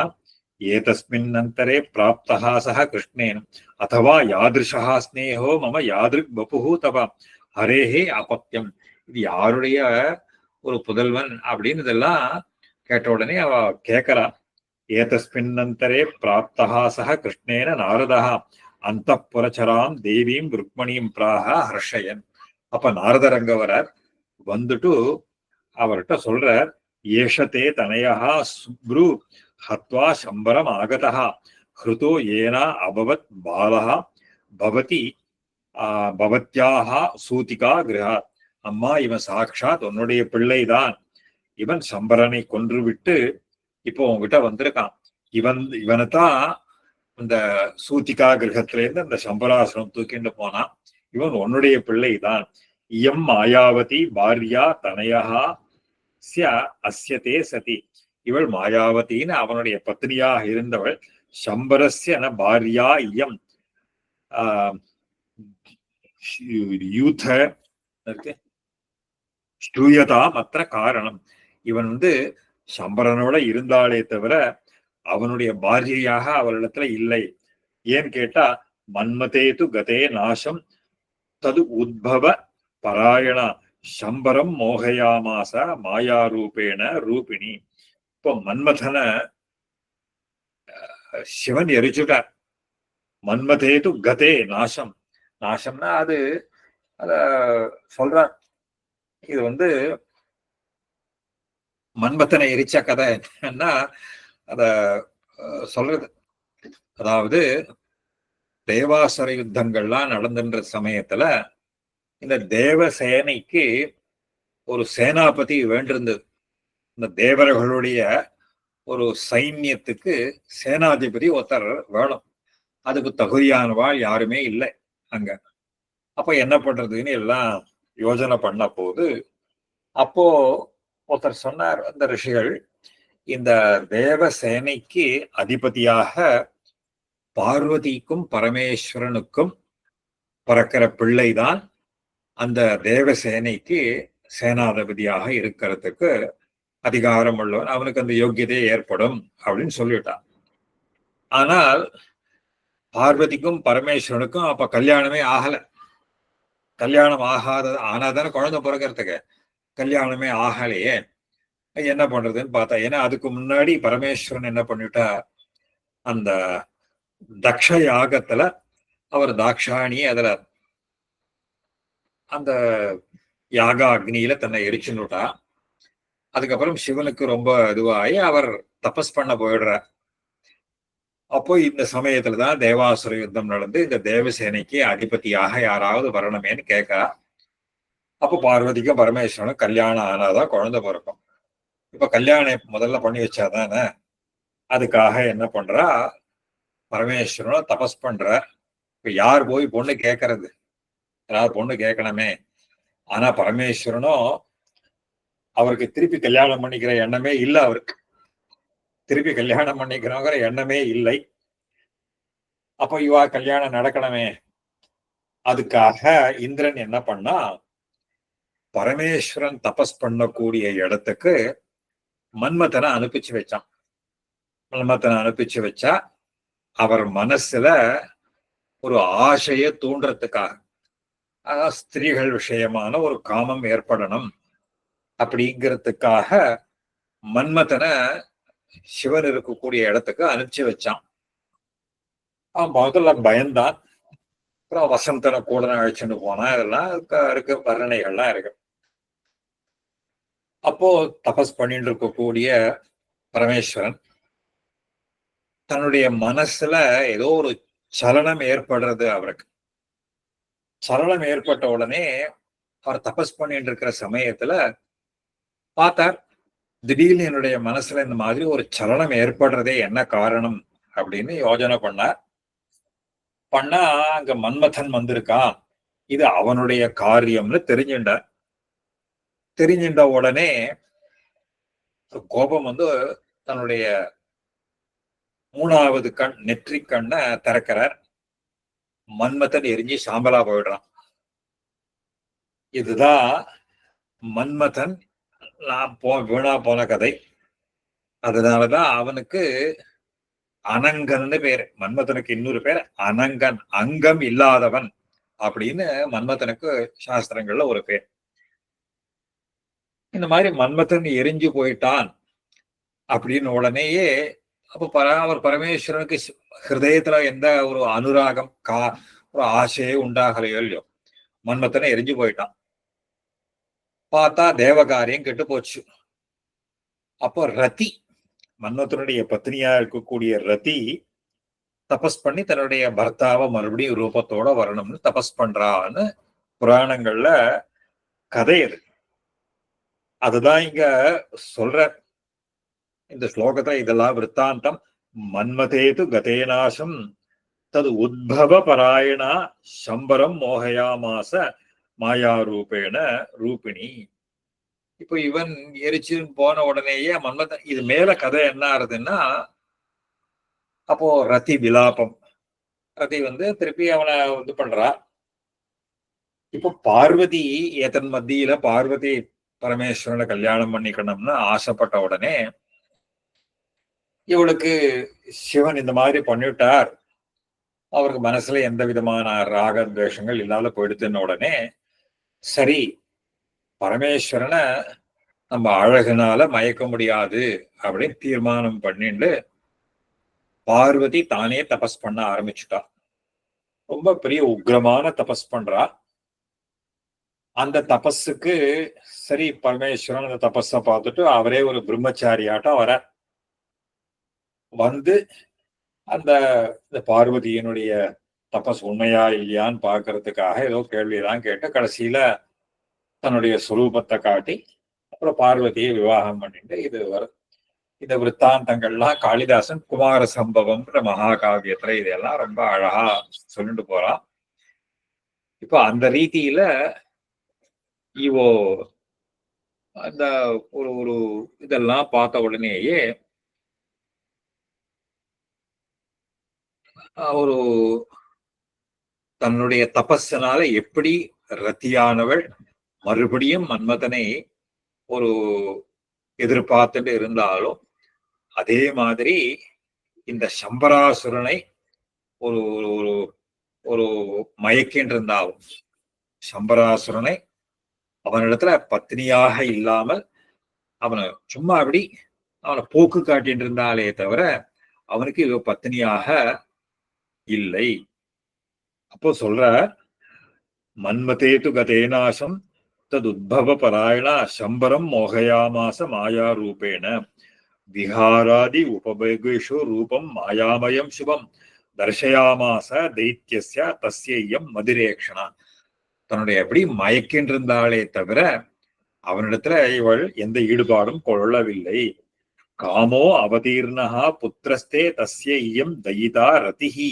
ஏதஸ்மின் அந்தரே பிராப்தஹா சஹ கிருஷ்ணேன் அதவா யாதிருஷா ஸ்நேகோ மம யாதிருக் வபுஹு தவ ஹரேஹே அபத்யம். இது யாருடைய ஒரு புதல்வன் அப்படின்னு இதெல்லாம் கேட்ட உடனே அவ கேட்கிறா. ஏதஸ்மின் அந்தரே பிராப்தஹா சஹ கிருஷ்ணேன நாரதா அந்த புரச்சராம் தேவீம் ருக்மணியும் பிராக ஹர்ஷயன். அப்ப நாரதரங்கவரர் வந்துட்டு அவர்கிட்ட சொல்றார். ஏஷதே தனயா சுப்ரு ஹத்வா சம்பரம் ஆகதா ஹிருதோ ஏனா அபவத் பாலஹா பவதி பவத்யாக சூதிகா கிரகாத். அம்மா, இவன் சாட்சாத் உன்னுடைய பிள்ளைதான். இவன் சம்பரனை கொன்று விட்டு இப்போ உங்ககிட்ட வந்திருக்கான். இவனைத்தான் இந்த சூத்திகா கிரகத்திலேருந்து அந்த சம்பராசனம் தூக்கிட்டு போனான். இவன் உன்னுடைய பிள்ளைதான். இயம் மாயாவதி பாரியா தனயா அஸ்யதே சதி. இவள் மாயாவதின்னு அவனுடைய பத்னியாக இருந்தவள். சம்பரஸ்ய பாரியா இயம் யூத ஸ்ரூயதா மற்ற காரணம். இவன் சம்பரனோட இருந்தாலே தவிர அவனுடைய பாரியையாக அவளிடத்துல இல்லை. ஏன்னு கேட்டா, மன்மதேது கதே நாசம் தது உத்பவ பராயணா சம்பரம் மோகயாமாச மாயாரூபேண ரூபிணி. இப்போ மன்மதனை சிவன் எரிச்சுட்டார். மன்மதேது கதே நாசம். நாசம்னா அது அத சொல்றார். இது மன்மதனை எரிச்ச கதை என்னன்னா அத சொல்றது. அதாவது தேவாசுர யுத்தங்கள்லாம் நடந்துன்ற சமயத்துல இந்த தேவசேனைக்கு ஒரு சேனாபதி வேண்டியிருந்தது. இந்த தேவர்களுடைய ஒரு சைன்யத்துக்கு சேனாதிபதி ஒருத்தர் வேணும். அதுக்கு தகுதியானவாள் யாருமே இல்லை அங்க. அப்ப என்ன பண்றதுன்னு எல்லாம் யோஜனை பண்ண போது அப்போ ஒருத்தர் சொன்னார், அந்த ரிஷிகள், இந்த தேவசேனைக்கு அதிபதியாக பார்வதிக்கும் பரமேஸ்வரனுக்கும் பிறக்கிற பிள்ளைதான் அந்த தேவசேனைக்கு சேனாதிபதியாக இருக்கிறதுக்கு அதிகாரம் உள்ளவன், அவனுக்கு அந்த யோக்கியதை ஏற்படும் அப்படின்னு சொல்லிட்டான். ஆனால் பார்வதிக்கும் பரமேஸ்வரனுக்கும் அப்ப கல்யாணமே ஆகல. கல்யாணம் ஆனாதானே குழந்தை பிறக்கிறதுக்கு. கல்யாணமே ஆகலையே, என்ன பண்றதுன்னு பார்த்தா, ஏன்னா அதுக்கு முன்னாடி பரமேஸ்வரன் என்ன பண்ணிட்டா, அந்த தக்ஷ யாகத்துல அவர் தாக்ஷாணி அதுல அந்த யாக அக்னியில தன்னை எரிச்சுன்னுட்டா. அதுக்கப்புறம் சிவனுக்கு ரொம்ப இதுவாகி அவர் தபஸ் பண்ண போயிடுறார். அப்போ இந்த சமயத்துலதான் தேவாசுர யுத்தம் நடந்து இந்த தேவசேனைக்கு அதிபதியாக யாராவது வரணுமேன்னு கேட்கறா. அப்போ பார்வதிக்கும் பரமேஸ்வரனும் கல்யாணம் ஆனாதான் குழந்தை பிறக்கும். இப்ப கல்யாணம் முதல்ல பண்ணி வச்சாதானே. அதுக்காக என்ன பண்றா, பரமேஸ்வரனும் தபஸ் பண்ற. இப்ப யார் போய் பொண்ணு கேட்கறது, யாராவது பொண்ணு கேட்கணுமே. ஆனா பரமேஸ்வரனும் அவருக்கு திருப்பி கல்யாணம் பண்ணிக்கிற எண்ணமே இல்லை. அவருக்கு திருப்பி கல்யாணம் பண்ணிக்கிறோங்கிற எண்ணமே இல்லை. அப்ப இவா கல்யாணம் நடக்கணுமே. அதுக்காக இந்திரன் என்ன பண்ணா, பரமேஸ்வரன் தபஸ் பண்ணக்கூடிய இடத்துக்கு மன்மதனை அனுப்பிச்சு வச்சான். மன்மதனை அனுப்பிச்சு வச்சா அவர் மனசுல ஒரு ஆசையை தூண்டுறதுக்காக, ஸ்திரீகள் விஷயமான ஒரு காமம் ஏற்படணும் அப்படிங்கிறதுக்காக மன்மதனை சிவன் இருக்கக்கூடிய இடத்துக்கு அனுப்பிச்சு வச்சான். அவன் முதல்ல பயந்தான். அப்புறம் வசந்தனை கூட அழைச்சுட்டு போனா. இதெல்லாம் இருக்கு, வர்ணனைகள்லாம் இருக்கு. அப்போ தபஸ் பண்ணிட்டு இருக்கக்கூடிய பரமேஸ்வரன் தன்னுடைய மனசுல ஏதோ ஒரு சலனம் ஏற்படுறது. அவருக்கு சலனம் ஏற்பட்ட உடனே அவர் தபஸ் பண்ணிட்டு இருக்கிற சமயத்துல பார்த்தார், திடீர்னு என்னுடைய மனசுல இந்த மாதிரி ஒரு சலனம் ஏற்படுறதே என்ன காரணம் அப்படின்னு யோஜனை பண்ணார். பண்ணா அங்க மன்மதன் வந்திருக்கான், இது அவனுடைய காரியம்னு தெரிஞ்சுட்டார். தெரிஞ்சின்ற உடனே கோபம் வந்து தன்னுடைய 3வது கண், நெற்றி கண்ணை திறக்கிறார். மன்மதன் எரிஞ்சு சாம்பலா போயிடுறான். இதுதான் மன்மதன் வீணா போன கதை. அதனாலதான் அவனுக்கு அனங்கன்னு பேரு. மன்மதனுக்கு இன்னொரு பேர் அனங்கன், அங்கம் இல்லாதவன் அப்படின்னு மன்மதனுக்கு சாஸ்திரங்கள்ல ஒரு பேர். இந்த மாதிரி மன்மதன் எரிஞ்சு போயிட்டான் அப்படின்னு உடனேயே அப்ப அவர் பரமேஸ்வரனுக்கு ஹிருதயத்துல எந்த ஒரு அனுராகம் ஒரு ஆசையே உண்டாகலையோ இல்லையோ, மன்மதனை எரிஞ்சு போயிட்டான். பார்த்தா தேவகாரியம் கெட்டு போச்சு. அப்போ ரதி, மன்மதனுடைய பத்னியா இருக்கக்கூடிய ரதி தபஸ் பண்ணி தன்னுடைய பர்த்தாவை மறுபடியும் ரூபத்தோட வரணும்னு தபஸ் பண்றான்னு புராணங்கள்ல கதை இருக்கு. அதுதான் இங்க சொல்ற இந்த ஸ்லோகத்துல. இதெல்லாம் விற்த்தாந்தம். மன்மதேது கதேநாசம் தது உத்பவ பராயணா சம்பரம் மோகயாமாச மாயா ரூபேண ரூபிணி. இப்போ இவன் எரிச்சு போன உடனேயே மன்மதன், இது மேல கதை என்ன ஆறுதுன்னா, அப்போ ரதி விலாபம். ரதி வந்து திருப்பி அவனை இது பண்றா. இப்போ பார்வதி ஏதன் மத்தியில பார்வதி பரமேஸ்வரனை கல்யாணம் பண்ணிக்கணும்னு ஆசைப்பட்ட உடனே இவளுக்கு சிவன் இந்த மாதிரி பண்ணிவிட்டார், அவருக்கு மனசுல எந்த விதமான ராக துவேஷங்கள் இல்லாத போயிடுத்துன்ன உடனே சரி, பரமேஸ்வரனை நம்ம அழகுனால மயக்க முடியாது அப்படின்னு தீர்மானம் பண்ணிட்டு பார்வதி தானே தபஸ் பண்ண ஆரம்பிச்சுட்டா. ரொம்ப பெரிய உக்ரமான தபஸ் பண்றா. அந்த தபஸுக்கு சரி, பரமேஸ்வரன் அந்த தபஸை பார்த்துட்டு அவரே ஒரு பிரம்மச்சாரியாட்டம் வர வந்து அந்த பார்வதியினுடைய தபஸ் உண்மையா இல்லையான்னு பாக்குறதுக்காக ஏதோ கேள்விதான் கேட்டு கடைசியில தன்னுடைய சுரூபத்தை காட்டி அப்புறம் பார்வதியை விவாகம் பண்ணிட்டு இது வரும். இந்த விற்த்தாந்தங்கள்லாம் காளிதாசன் குமார சம்பவம்ன்ற மகாகாவியத்துல இதெல்லாம் ரொம்ப அழகா சொல்லிட்டு போறான். இப்போ அந்த ரீதியில இவோ அந்த ஒரு ஒரு இதெல்லாம் பார்த்த உடனேயே ஒரு தன்னுடைய தபஸினால எப்படி ரத்தியானவள் மறுபடியும் மன்மதனை ஒரு எதிர்பார்த்துட்டு இருந்தாலும் அதே மாதிரி இந்த சம்பராசுரனை ஒரு ஒரு ஒரு மயக்கின்னு இருந்தாலும் சம்பராசுரனை அவனிடத்துல பத்னியாக இல்லாமல் அவனை சும்மா அப்படி அவனை போக்கு காட்டிட்டு இருந்தாலே தவிர அவனுக்கு இவ பத்னியாக இல்லை. அப்போ சொல்ற மன்மதேது கதேநாசம் ததுத்பவ பராயணா சம்பரம் மோகயாமாச மாயா ரூபேண விஹாராதி உபபேகேஷு ரூபம் மாயாமயம் சுபம் தர்ஷயாமாச தைத்தியஸ்ய தஸ்யம் மதிரேக்ஷணா. தன்னுடைய எப்படி மயக்கின்றிருந்தாலே தவிர அவனிடத்துல இவள் எந்த ஈடுபாடும் கொள்ளவில்லை. காமோ அவதீர்ணா புத்திரஸ்தே தஸ்ய இயம் தயிதா ரதிஹி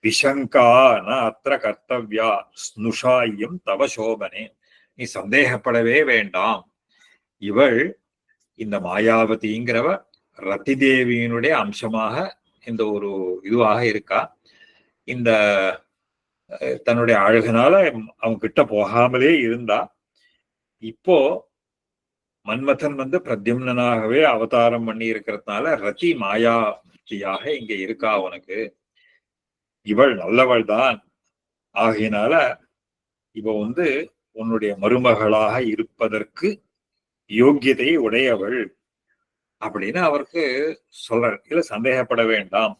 விஷங்கா ந அத்திர கர்த்தவ்யா ஸ்னுஷா இயம் தவ சோபனே. நீ சந்தேகப்படவே வேண்டாம், இவள் இந்த மாயாவதிங்கிறவ ரத்தி தேவியினுடைய அம்சமாக இந்த ஒரு இதுவாக இருக்கா. இந்த தன்னுடைய அழகுனால அவங்க கிட்ட போகாமலே இருந்தா. இப்போ மன்மதன் பிரத்யும்னாகவே அவதாரம் பண்ணி இருக்கிறதுனால ரதி மாயாவதியாக இங்க இருக்கா. உனக்கு இவள் நல்லவள் தான், ஆகையினால இவ உன்னுடைய மருமகளாக இருப்பதற்கு யோக்கியதை உடையவள் அப்படின்னு அவருக்கு சொல்ற. இல்ல சந்தேகப்பட வேண்டாம்.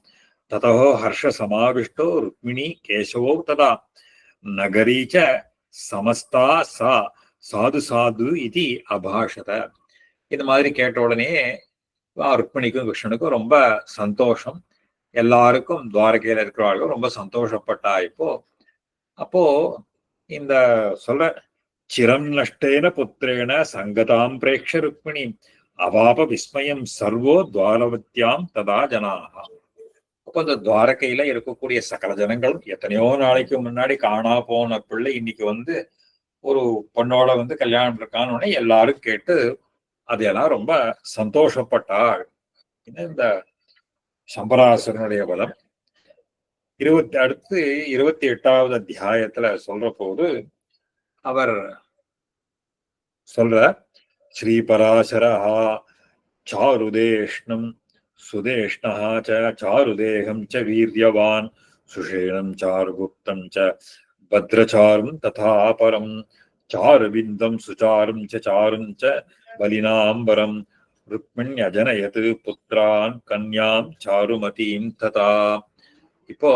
ததோ ஹர்ஷ சமாவிஷ்டோ ருக்மிணி கேசவோ ததா நகரீச்ச சமஸ்தா சா சாது சாது இது அபாஷத. இந்த மாதிரி கேட்ட உடனே ருக்மிணிக்கும் கிருஷ்ணனுக்கும் ரொம்ப சந்தோஷம். எல்லாருக்கும் துவாரகையில இருக்கிறவர்களும் ரொம்ப சந்தோஷப்பட்டா. அப்போ இந்த சொல்ற சிரம் நஷ்டேன புத்திரேன சங்கதாம் பிரேக்ஷ ருக்மிணி அவாப விஸ்மயம் சர்வோ துவாரவத்தியாம் ததா ஜனாக. அப்போ இந்த துவாரகையில இருக்கக்கூடிய சகல ஜனங்களும் எத்தனையோ நாளைக்கு முன்னாடி காணா போன பிள்ளை இன்னைக்கு ஒரு பொண்ணோட கல்யாணம் இருக்கான்னு எல்லாரும் கேட்டு அதையெல்லாம் ரொம்ப சந்தோஷப்பட்டாள். இந்த சம்பராசுரனுடைய பலம் அடுத்து 28வது அத்தியாயத்துல சொல்ற போது அவர் சொல்ற ஸ்ரீபராசரஹா சாருதேஷ்ணம் சுதேஷ்ணஹா ச சாருதேகம் ச வீரியவான் சுஷேணம் சாருகுப்தம் ச பத்ரசாரும் ததா பரம் சாருவிந்தம் சுசாரும் ச சாரும் ச பலினாம்பரம் ருக்மிண்யஜனயத் புத்ரான் கன்யாம் சாருமதீம் ததா. இப்போ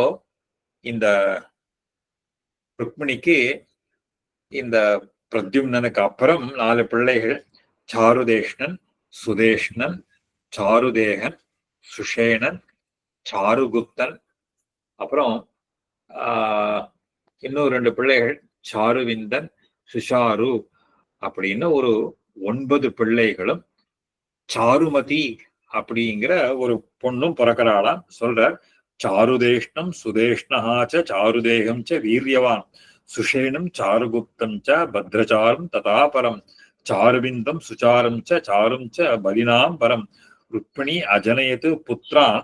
இந்த ருக்மிணிக்கு இந்த பிரத்யும்னனுக்கு அப்புறம் 4 பிள்ளைகள். சாருதேஷ்ணன், சுதேஷ்ணன், சாருதேகன், சுஷேணன், சாருகுப்தன், அப்புறம் இன்னும் 2 பிள்ளைகள் சாருவிந்தன், சுஷாரு அப்படின்னு ஒரு 9 பிள்ளைகளும் சாருமதி அப்படிங்கிற ஒரு பொண்ணும் பிறக்கிறாளாம். சொல்ற சாருதேஷ்ணம் சுதேஷ்ணஹாச்ச சாருதேகம் ச வீரியவான் சுஷேணம் சாருகுப்தம் ச பத்ரசாரம் ததா பரம் சாருவிந்தம் சுச்சாரம் ச சாரும் ச பலினாம் பரம் ருக்மிணி அஜனயத்து புத்ரான்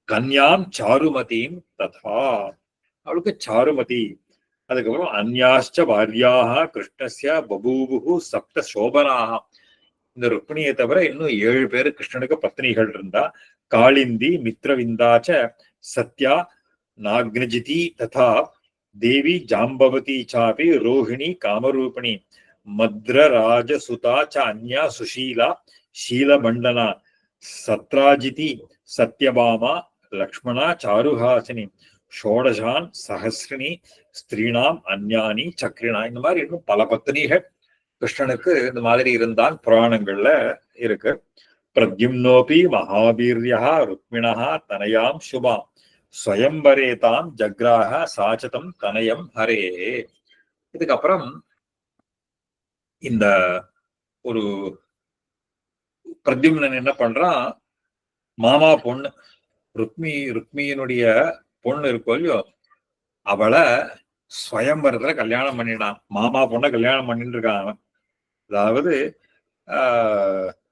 கன்யாம் சாருமதியும் ததா. அவளுக்கு சாருமதி. அதுக்கப்புறம் அந்யாச்ச பாரியாக கிருஷ்ணஸ்ய பபூபு சப்த சோபனாக. இந்த ருக்மிணியை தவிர இன்னும் 7 பேரு கிருஷ்ணனுக்கு பத்னிகள் இருந்தா. காளிந்தி மித்ரவிந்தாச்ச சத்யா நாக்னஜிதி ததா தேவி ஜாம்பவதி சாபி ரோஹிணி காமரூபிணி மத்ரராஜசுதா ச அன்யா சுஷீலா ஷீலமண்டனா சத்ராஜிதி சத்யபாமா லக்ஷ்மணா சாருஹாசினி ஷோடசான் சஹஸ்ரிணி ஸ்திரீனாம் அந்யானி சக்ரினா. இந்த மாதிரி இன்னும் பல பத்னிகள் கிருஷ்ணனுக்கு இந்த மாதிரி இருந்தான் புராணங்கள்ல இருக்கு. பிரத்யும்னோபி மகாவீர்யா ருக்மிணா தனயாம் சுபாம் ஸ்வயம்பரேதாம் ஜக்ராக சாச்சதம் தனயம் ஹரே. இதுக்கப்புறம் இந்த ஒரு பிரத்யும்னன் என்ன பண்றான், மாமா பொண்ணு ருக்மியினுடைய பொண்ணு இருக்கோ இல்லையோ, அவளை ஸ்வயம்பரத்துல கல்யாணம் பண்ணிடான். மாமா பொண்ணை கல்யாணம் பண்ணிட்டு இருக்கான். அதாவது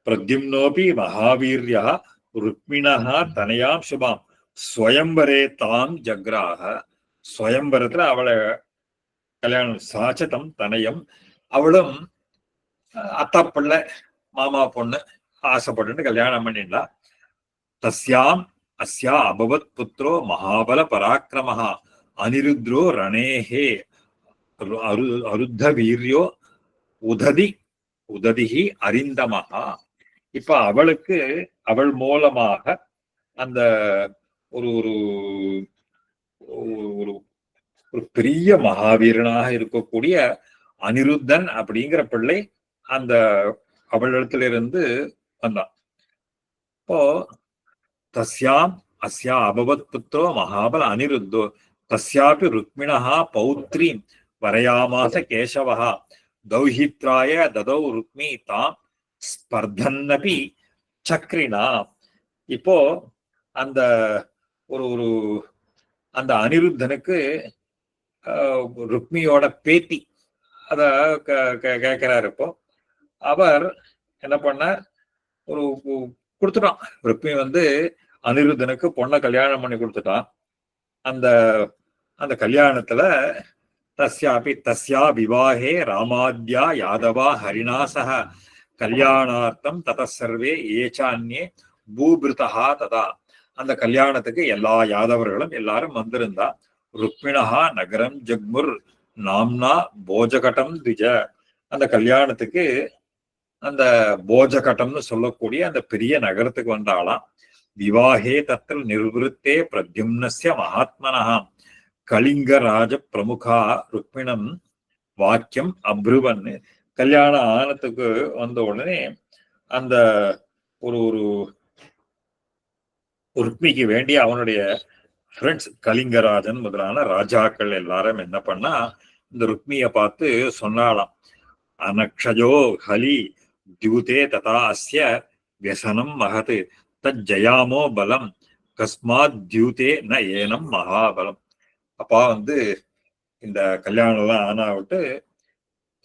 பிரத்யும்னோபி மகாவீர்யா ருக்மிணः தனயாம் சுபாம் ஸ்வயம்பரே தாம் ஜக்ராக. ஸ்வயம்பரத்துல அவளை கல்யாணம் சாச்சதம் தனயம், அவளும் அத்தா பிள்ளை மாமா பொண்ணு ஆசைப்பட்டு கல்யாணம் பண்ணிண்டா. தஸ்யாம் அஸ்யா அபவத் புத்ரோ மகாபல பராக்கிரமः அனிருத்ரோ ரணேஹே அருத்த வீரியோ உததிஹி அரிந்தமஹா. இப்ப அவளுக்கு அவள் மூலமாக அந்த ஒரு ஒரு ஒரு பெரிய மகாவீரனாக இருக்கக்கூடிய அனிருத்தன் அப்படிங்கிற பிள்ளை அந்த அவளிடத்திலிருந்து வந்தான். இப்போ தஸ்யாம் அஸ்யா அபவத் புத்ரோ மகாபல அனிருத்தோ தஸ்யாபி ருக்மிணா பௌத்ரீம் வரயாமாச கேசவஹா தௌஹித்ராய ததௌ ருக்மி தாம் ஸ்பர்தன்னபி சக்ரினா. இப்போ அந்த ஒரு அந்த அனிருத்தனுக்கு ருக்மியோட பேத்தி அத கேட்கிறாரு. இப்போ அவர் என்ன பண்ணார், ஒரு கொடுத்துட்டான். ருக்மி அனிருத்தனுக்கு பொண்ணை கல்யாணம் பண்ணி கொடுத்துட்டான். அந்த அந்த கல்யாணத்துல தஸ்யா விவாஹே ராமாத்யா யாதவா ஹரிணா சஹ கல்யாணார்த்தம் தத சர்வே ஏச்சான்யே பூபிருதா ததா. அந்த கல்யாணத்துக்கு எல்லா யாதவர்களும் எல்லாரும் வந்திருந்தா. ருக்மிணஹா நகரம் ஜக்முர் நாம்னா போஜகட்டம் திஜ. அந்த கல்யாணத்துக்கு அந்த போஜகட்டம்னு சொல்லக்கூடிய அந்த பெரிய நகரத்துக்கு வந்தாலாம். விவாஹே தத்தில் நிர்வத்தே பிரத்யும்னஸ்ய மகாத்மனஹா கலிங்கராஜ பிரமுகா ருக்மிணம் வாக்கியம் அப்ருவன். கல்யாணம் ஆனத்துக்கு வந்த உடனே அந்த ஒரு ருக்மிக்கு வேண்டிய அவனுடைய ஃப்ரெண்ட்ஸ் கலிங்கராஜன் முதலான ராஜாக்கள் எல்லாரும் என்ன பண்ணா, இந்த ருக்மியை பார்த்து சொன்னாலாம், அனக்ஷஜோ ஹலி தியூதே ததா அஸ்ய வியசனம் மகத் தஜ்ஜயாமோ பலம் கஸ்மாத் தியூதே ந ஏனம் மகாபலம். அப்பா இந்த கல்யாணம் எல்லாம் ஆனா விட்டு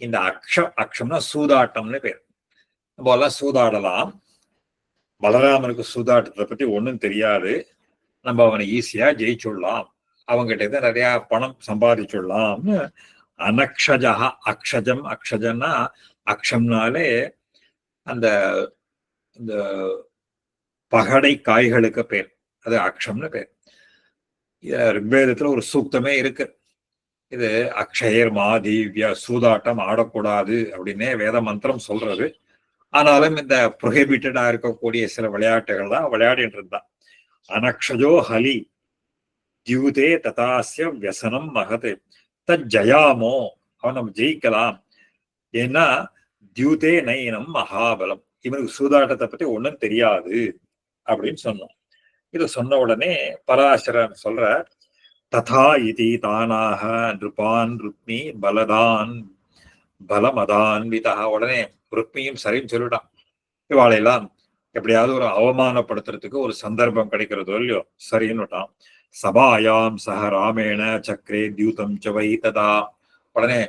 இந்த அக்ஷம்னா சூதாட்டம்னு பேர். நம்ம எல்லாம் சூதாடலாம். பலராமனுக்கு சூதாட்டத்தை பத்தி ஒண்ணும் தெரியாது. நம்ம அவனை ஈஸியா ஜெயிச்சுடலாம், அவங்ககிட்ட இருந்து நிறைய பணம் சம்பாதிச்சுடலாம்னு அனக்ஷஜா. அக்ஷஜம் அக்ஷஜன்னா அக்ஷம்னாலே அந்த இந்த பகடை காய்களுக்கு பேர், அது அக்ஷம்னு பேர். ரிக்வேதத்துல ஒரு சூக்தமே இருக்கு, இது அக்ஷயர் மாதீவ்ய, சூதாட்டம் ஆடக்கூடாது அப்படின்னே வேத மந்திரம் சொல்றது. ஆனாலும் இந்த ப்ரொஹிபிட்டடா இருக்கக்கூடிய சில விளையாட்டுகள் தான் விளையாடிட்டு இருந்தான். அனக்ஷஜோ ஹலி தியூதே ததாஸ்ய வியசனம் மகத் தஜ்ஜயாமோ, அவன் நம்ம ஜெயிக்கலாம், ஏன்னா தியூதே நைனம் மகாபலம், இவனுக்கு சூதாட்டத்தை பத்தி ஒண்ணும் தெரியாது அப்படின்னு சொன்னான். இது சொன்ன உடனே பராசரன் சொல்ற, ததா இதி தானாக நிருபான் ருக்மி பலதான் பலமதான்விதா. உடனே ருக்மியும் சரின்னு சொல்லிட்டான். இவாளையெல்லாம் எப்படியாவது ஒரு அவமானப்படுத்துறதுக்கு ஒரு சந்தர்ப்பம் கிடைக்கிறதோ இல்லையோ சரின்னுட்டான். சபாயாம் சக ராமேண சக்கரே தியூதம் சவை ததா. உடனே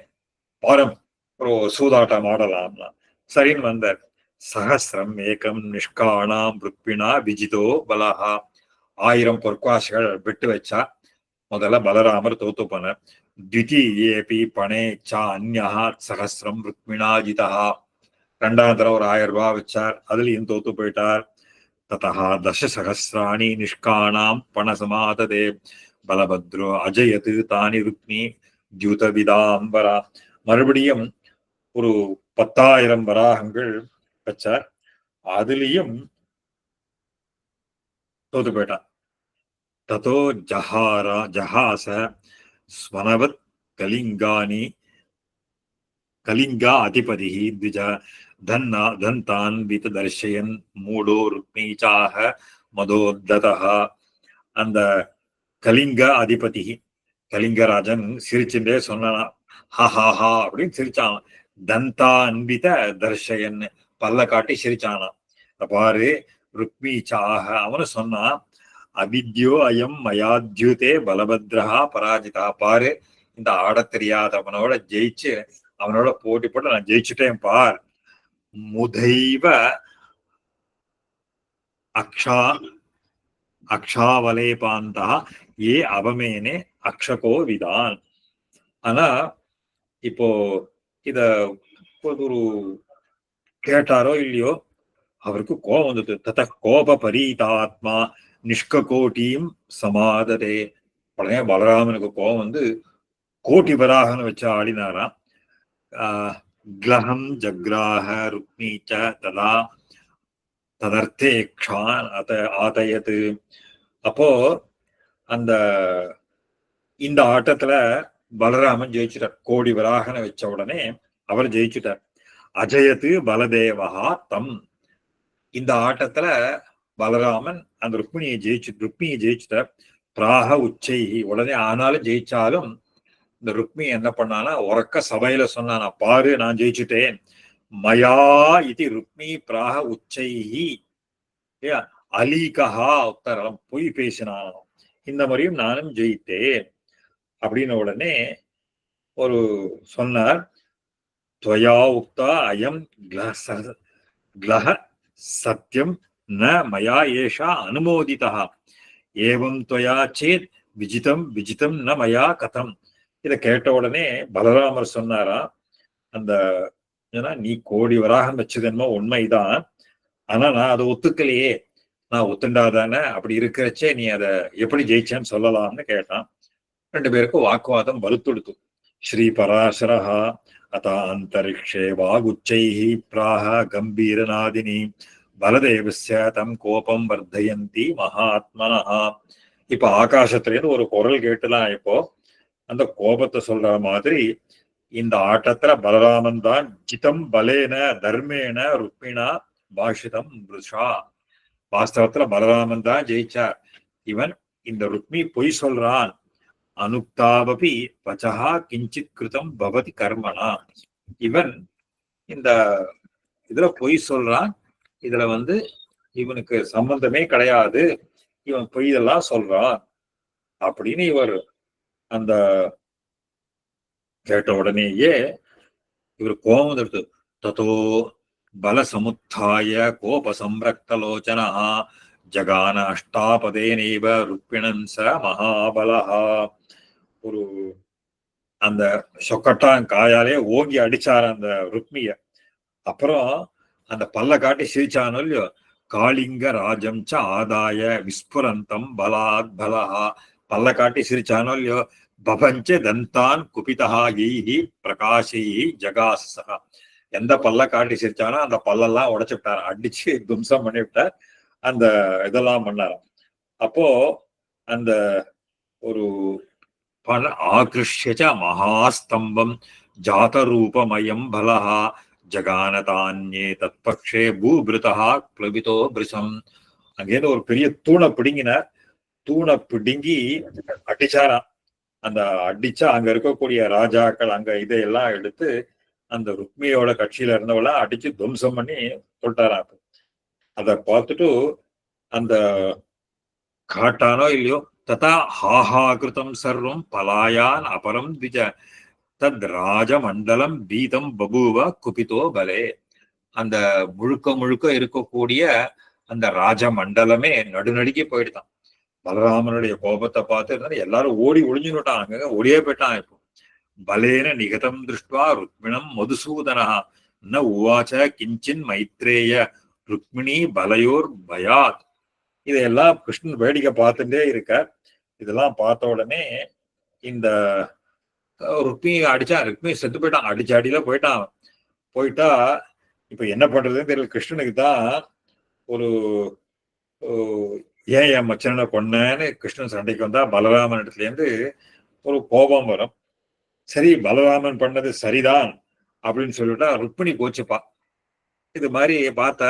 பாரம் ஒரு சூதாட்டம் ஆடலாம்னா சரின்னு வந்தார். சஹசிரம் ஏகம் நிஷ்காணாம் ருக்மிணா விஜிதோ பலஹா. 1000 பொற்காசுகள் விட்டு வச்சா முதல்ல பலராமர் தோத்து போனார். த்விதீயேபி பணே சா அந்யா சஹசிரம் ருக்மிணா ஜிதா. 2ஆம் தடவை ஒரு 1000 ரூபாய் வச்சார், அதுலயும் தோத்து போயிட்டார். ததா தசசஹசிராணி நிஷ்காணாம் பணசமாததே பலபத்ரோ அஜயது தானி ருக்மி தியூதவிதாம்பரா. மறுபடியும் ஒரு 10,000 வராகங்கள் வச்சார், அதுலயும் தோத்து போயிட்டான். ததோ ஜஹாச ஸ்வனவத் கலிங்கானி கலிங்கா அதிபதி த்விஜ தந்தான் வித் தர்ஷயன் மூடோ ருக்மீச்சாக மதோத்ததः. அந்த கலிங்க அதிபதி கலிங்கராஜன் சிரிச்சுட்டே சொன்னான், ஹஹாஹா அப்படின்னு சிரிச்சான். தந்தான்வித தர்ஷயன், பல்ல காட்டி சிரிச்சானா. பாரு ருக்மீச்சாக, அவனு சொன்னான், அவித்யோ அயம் மயாத்யுதே பலபத்ரஹா பராஜிதா. பாரு, இந்த ஆட தெரியாதவனோட ஜெயிச்சு அவனோட போட்டி போட்டு நான் ஜெயிச்சுட்டேன் பார் முதைவ அக்ஷா அக்ஷாவலேபாந்தா ஏ அவமேனே அக்ஷகோ விதான். ஆனா இப்போ இத ஒரு கேட்டாரோ இல்லையோ அவருக்கு கோபம் வந்தது. தத கோப பரீதாத்மா நிஷ்கோட்டீம் சமாதரே. உடனே பலராமனுக்கு கோபம் வந்து கோட்டி வராகன்னு வச்சு ஆடினாராம். கிளகம் ஜக்ராஹ ருக்மீச்ச ததா ததர்த்தேக்ஷான் ஆதயது. அப்போ அந்த இந்த ஆட்டத்துல பலராமன் ஜெயிச்சுட்டார். கோடி வராகனை வச்ச உடனே அவர் ஜெயிச்சுட்டார். அஜயத்து பலதேவகா தம். இந்த ஆட்டத்துல பலராமன் அந்த ருக்மிணியை ஜெயிச்சுட்டார். பிராக உச்சைகி. உடனே ஆனாலும் ஜெயிச்சாலும் இந்த ருக்மி என்ன பண்ணானா உறக்க சபையில சொன்னானா, பாரு நான் ஜெயிச்சுட்டேன். மயா இது ருக்மி பிராக உச்சைகி அலீகஹா உத்தரம். பொய் பேசினான். இந்த மாதிரியும் நானும் ஜெயித்தேன் அப்படின்னு உடனே ஒரு சொன்னார். துவயா உக்தா அயம் கிளஹ சத்தியம் ந மயா ஏஷா அனுமோதிதா ஏவம் துவயா சேத் விஜிதம் விஜிதம் ந மயா கதம். இதை கேட்ட உடனே பலராமர் சொன்னாரா, அந்த நீ கோடி வராகம் வச்சதுன்னோ உண்மைதான், ஆனா நான் அதை ஒத்துக்கலையே. நான் ஒத்துண்டாதானே, அப்படி இருக்கிறச்சே நீ அதை எப்படி ஜெயிச்சேன்னு சொல்லலாம்னு கேட்டான். ரெண்டு பேருக்கும் வாக்குவாதம் வலுத்துடுத்து. ஸ்ரீ பராசரஹா அத அந்தரிக்ஷே வாகுச்சைஹி பிராஹ கம்பீரநாதினி பலதேவஸ்ய தம் கோபம் வர்தயந்தி மகாத்மனஹா. இப்ப ஆகாசத்திலேருந்து ஒரு குரல் கேட்டுலாம் இப்போ அந்த கோபத்தை சொல்ற மாதிரி இந்த ஆட்டத்துல பலராமன் தான் ஜிதம் பலேன தர்மேன ருக்மிணா பாஷிதம் ருஷா. வாஸ்தவத்துல பலராமன் தான் ஜெயிச்சார். இவன் இந்த ருக்மி பொய் சொல்றான். அனுக்தாவபி வச்சஹா கிஞ்சித் கிருதம் பவதி கர்மனா. இவன் இந்த இதுல பொய் சொல்றான். இதுல இவனுக்கு சம்பந்தமே கிடையாது, இவன் பொய் இதெல்லாம் சொல்றான் அப்படின்னு இவர் அந்த கேட்ட உடனேயே இவர் கோபம் எடுத்து ததோ பல சமுத்தாய கோப சம்ரக்தலோச்சனா ஜகான அஷ்டாபதேனேவ ருக்மிணன் ச மகாபலஹா. ஒரு அந்த சொக்கட்டான் காயாலே ஓங்கி அடிச்சார் அந்த ருக்மிய. அப்புறம் அந்த பல்ல காட்டி சிரிச்சானோ இல்லையோ, காளிங்க ராஜம் ச ஆதாய விஸ்புரந்தம் பலாத் பலஹா. பல்ல காட்டி சிரிச்சானோ இல்லையோ, பபஞ்ச தந்தான் குபிதா ஈஹி பிரகாஷி ஜகாசா. எந்த பல்ல காட்டி சிரிச்சானோ அந்த பல்லெல்லாம் உடைச்சு விட்டார், அடிச்சு தும்சம் பண்ணி விட்டார், அந்த இதெல்லாம் பண்ணாராம். அப்போ அந்த ஒரு பல ஆகிருஷ்ய மகாஸ்தம்பம் ஜாதரூபமயம் பலஹா ஜகானதான்யே தத்பக்ஷே பூபிருதா பிளபிதோ பிரிசம். அங்கேருந்து ஒரு பெரிய தூணை பிடுங்கினார். தூணை பிடுங்கி அடிச்சாராம். அந்த அடிச்சா அங்க இருக்கக்கூடிய ராஜாக்கள் அங்க இதையெல்லாம் எடுத்து அந்த ருக்மியோட கட்சியில இருந்தவெல்லாம் அடிச்சு துவம்சம் பண்ணி சொல்லிட்டாராம். அதை பார்த்துட்டு அந்த காட்டானோ இல்லையோ, ததா ஹாஹாகிருதம் சர்வம் பலாயான் அபரம் திஜ தத் ராஜமண்டலம் பீதம் பபூவ குபிதோ பலே. அந்த முழுக்க முழுக்க இருக்கக்கூடிய அந்த ராஜ மண்டலமே நடுநடுக்கி போயிடுதான். பலராமனுடைய கோபத்தை பார்த்து எல்லாரும் ஓடி ஒளிஞ்சுட்டான், அங்க ஓடியே போயிட்டான். இப்போ பலேன நிகதம் திருஷ்டுவா ருக்மிணம் மதுசூதனா ந உவாச்ச கிஞ்சின் மைத்ரேய ருக்மிணி பலையோர் பயாத். இதையெல்லாம் கிருஷ்ணன் வேடிக்கை பார்த்துட்டே இருக்கார். இதெல்லாம் பார்த்த உடனே இந்த ருக்மியை அடிச்சான். ருக்மி செத்து போயிட்டான், அடிச்ச அடியில போயிட்டான். போயிட்டா இப்ப என்ன பண்றதுன்னு தெரியல. கிருஷ்ணனுக்கு தான் ஒரு ஏன் என் மச்சனை கொன்னேன்னு கிருஷ்ணன் சண்டைக்கு வந்தா பலராமன் இடத்துல இருந்து ஒரு கோபம் வரும். சரி பலராமன் பண்ணது சரிதான் அப்படின்னு சொல்லிட்டா ருக்மிணி கோச்சுப்பா. இது மாதிரி பார்த்தா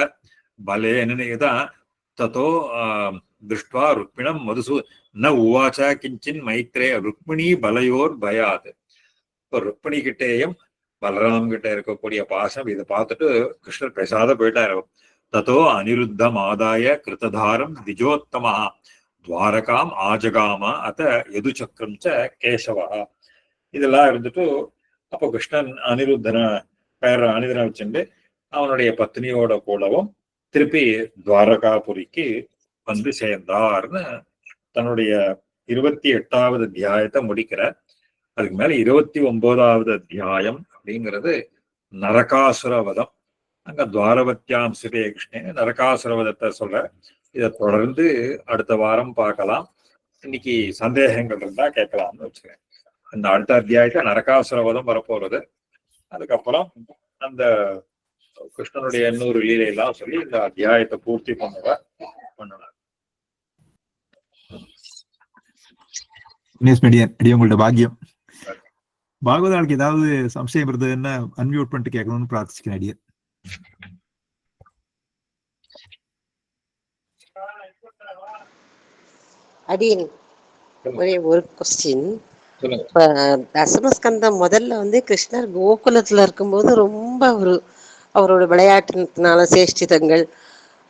பலே என்னதான் தத்தோ திருஷ்டுவா ருக்மிணம் மதுசூ ந உவாச்ச கிஞ்சின் மைத்ரே ருக்மிணி பலையோர் பயாது. இப்போ ருக்மிணி கிட்டேயும் பலராம் கிட்ட இருக்கக்கூடிய பாசம் இதை பார்த்துட்டு கிருஷ்ணர் பேசாத போயிட்டாரு. தத்தோ அனிருத்தம் ஆதாய கிருத்ததாரம் திஜோத்தமா துவாரகாம் ஆஜகாம அத எது சக்கரம் ச கேசவா. இதெல்லாம் இருந்துட்டு அப்போ கிருஷ்ணன் அனிருத்தனை பேர அனிதனை வச்சுட்டு அவனுடைய பத்னியோட கூடவும் திருப்பி துவாரகாபுரிக்கு வந்து சேர்ந்தார்னு தன்னுடைய 28வது அத்தியாயத்தை முடிக்கிற. அதுக்கு மேல 29வது அத்தியாயம் அப்படிங்கிறது நரகாசுரவதம். அங்க துவாரவத்தியாம் சிதே கிருஷ்ணன் நரகாசுரவதத்தை சொல்ற. இதை தொடர்ந்து அடுத்த வாரம் பார்க்கலாம். இன்னைக்கு சந்தேகங்கள் இருந்தா கேட்கலாம்னு வச்சுக்கேன். அந்த அடுத்த அத்தியாயத்தை நரகாசுரவதம் வரப்போறது. அதுக்கப்புறம் அந்த கிருஷ்ணனுடைய 800 லீலையெல்லாம் சொல்லி இந்த அத்தியாயத்தை பூர்த்தி பண்ணலாம். உங்களோட பாக்கியம். பாகவதாளுக்கு ஏதாவது சம்சயம் இருந்ததுன்னா அன்மியூட் பண்ணிட்டு கேட்கணும்னு பிரார்த்திச்சுக்கிறேன். அடியே அடியன் ஒரே ஒரு கொஸ்டின். இப்ப தசமஸ்கந்தம் முதல்ல வந்து கிருஷ்ணர் கோகுலத்துல இருக்கும்போது ரொம்ப அவரோட விளையாட்டுனால சேஷ்டிதங்கள்,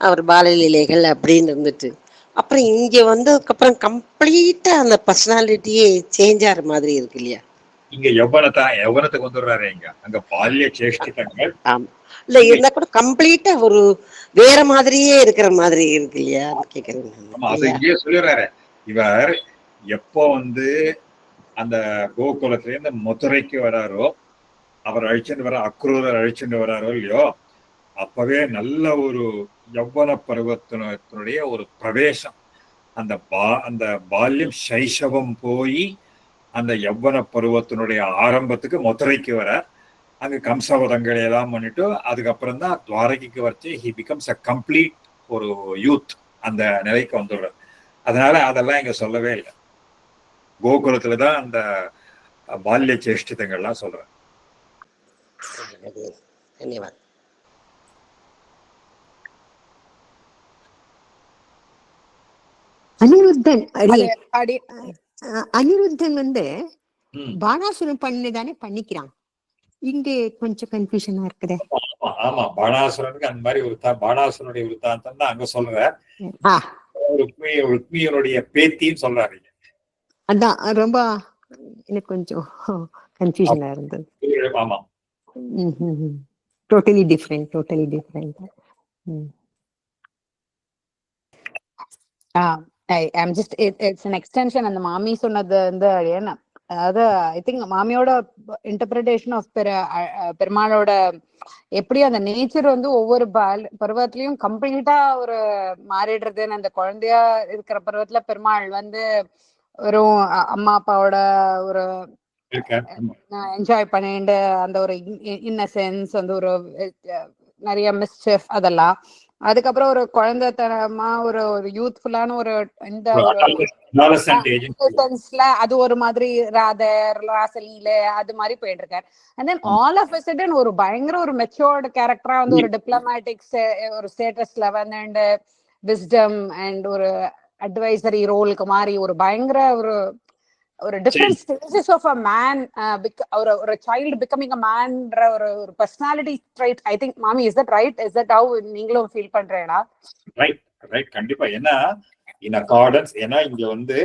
அவர் பாலலீலைகள் அப்படின்னு இருந்துட்டு, அப்புறம் இங்க வந்ததுக்கு அப்புறம் கம்ப்ளீட்டா அந்த பர்சனாலிட்டியே சேஞ்ச் ஆகிற மாதிரி இருக்கு இல்லையா? இங்க யௌவனத்துக்கு வந்துடுறாரு. இங்க அங்க பால்ய சேஷ்டிதங்கள் ஆமா இல்ல இருந்தா கூட கம்ப்ளீட்டா ஒரு வேற மாதிரியே இருக்கிற மாதிரி இருக்கு இல்லையா கேக்குறேன். அது இங்கே சொல்லிடுறாரு. இவர் எப்போ அந்த கோகுலத்துல இருந்து மதுரைக்கு வராரோ, அவர் அழிச்சுட்டு வர அக்ரூரர் அழிச்சுட்டு வராரோ இல்லையோ, அப்பவே நல்ல ஒரு யௌவன பருவத்தினுடைய ஒரு பிரவேசம். அந்த பால்யம் சைஷவம் போய் அந்த யௌவன பருவத்தினுடைய ஆரம்பத்துக்கு மதுரைக்கு வர, அங்க கம்சவதங்களை எல்லாம் பண்ணிட்டு அதுக்கப்புறம் தான் துவாரகைக்கு வச்சு ஹி பிகம்ஸ் அ கம்ப்ளீட் ஒரு யூத் அந்த நிலைக்கு வந்துடுறார். அதனால அதெல்லாம் இங்க சொல்லவே இல்லை. கோகுலத்துலதான் அந்த பால்ய சேஷ்டிதங்கள்லாம் சொல்றேன். தன்யவாத். அனிருத்தன் பானாசுரம் பண்ணிதானே பண்ணிக்கிறான். இங்க கொஞ்சம் கன்ஃபியூஷனா இருக்குதே. ஆமா, பானாசுரனுக்கு அந்த மாதிரி பானாசுரனுடைய விருத்தாந்தம் தான் அங்க சொல்ற. ருக்மியனுடைய பேத்தின்னு சொல்றாரு. அதான் ரொம்ப எனக்கு கொஞ்சம் கன்ஃபியூஷனா இருந்தது. ஆமா, totally different. I'm just it's an extension. அந்த மாமி சொன்னது என்ன, அதாவது ஐ திங்க் மாமியோட இன்டர்பிரிட்டேஷன் ஆஃப் பெருமாளோட எப்படி அந்த நேச்சர் ஒவ்வொரு பருவத்திலயும் கம்ப்ளீட்டா ஒரு மாறிடுறதுன்னு, அந்த குழந்தையா இருக்கிற பருவத்துல பெருமாள் ஒரு அம்மா அப்பாவோட ஒரு என்ஜாய் பண்ணிட்டு அந்த ஒரு இன்னசென்ஸ் ஒரு நிறைய மிஸ்செஃப் அதெல்லாம், அதுக்கப்புறம் ஒரு குழந்தைத்தனமா ஒரு யூத்ஃபுல்லான ஒரு இந்த அது ஒரு மாதிரி ராசலீல அது மாதிரி போயிட்டு இருக்காரு. And then all of a sudden ஒரு பயங்கர ஒரு மெச்சூர்டு கேரக்டரா ஒரு டிப்ளமேட்டிக்ஸ் ஒரு ஸ்டேட்டஸ்ல அண்ட் விஸ்டம் அண்ட் ஒரு அட்வைசரி ரோலுக்கு மாதிரி ஒரு பயங்கர ஒரு different stages of a man, ஒரு சைல்டு பிகமிங் அ மேன்ற ஒரு பர்சனாலிட்டி ட்ரைட். ஐ திங்க் மாமி, is that right? Is that how நீங்களும் ஃபீல் பண்றீங்களா? ரைட், கண்டிப்பா. ஏன்னா இன் அக்கார்டன்ஸ், ஏன்னா இங்க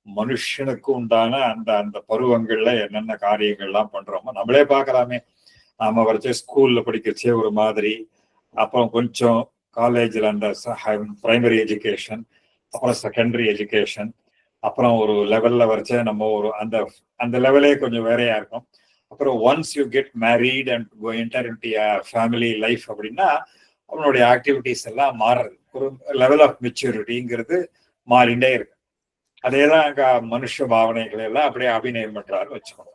மனுஷனுக்கு உண்டான அந்த பருவங்கள்ல என்னென்ன காரியங்கள்லாம் பண்றோமோ நம்மளே பாக்கலாமே. நாம வரைச்ச ஸ்கூல்ல படிக்கிறச்சே ஒரு மாதிரி, அப்புறம் கொஞ்சம் காலேஜ்ல அந்த பிரைமரி எஜுகேஷன், அப்புறம் செகண்டரி எஜுகேஷன், அப்புறம் ஒரு லெவல்ல வரைச்ச நம்ம ஒரு அந்த லெவலே கொஞ்சம் வேறையா இருக்கும். அப்புறம் once you get married and enter into family life அப்படின்னா அவனுடைய ஆக்டிவிட்டிஸ் எல்லாம் மாறுறது. ஒரு லெவல் ஆஃப் மெச்சூரிட்டிங்கிறது மாறிண்டே இருக்கு. அதேதான் அங்க மனுஷ பாவனைகள் எல்லாம் அப்படியே அபிநயம் பண்றாருன்னு வச்சுக்கோங்க.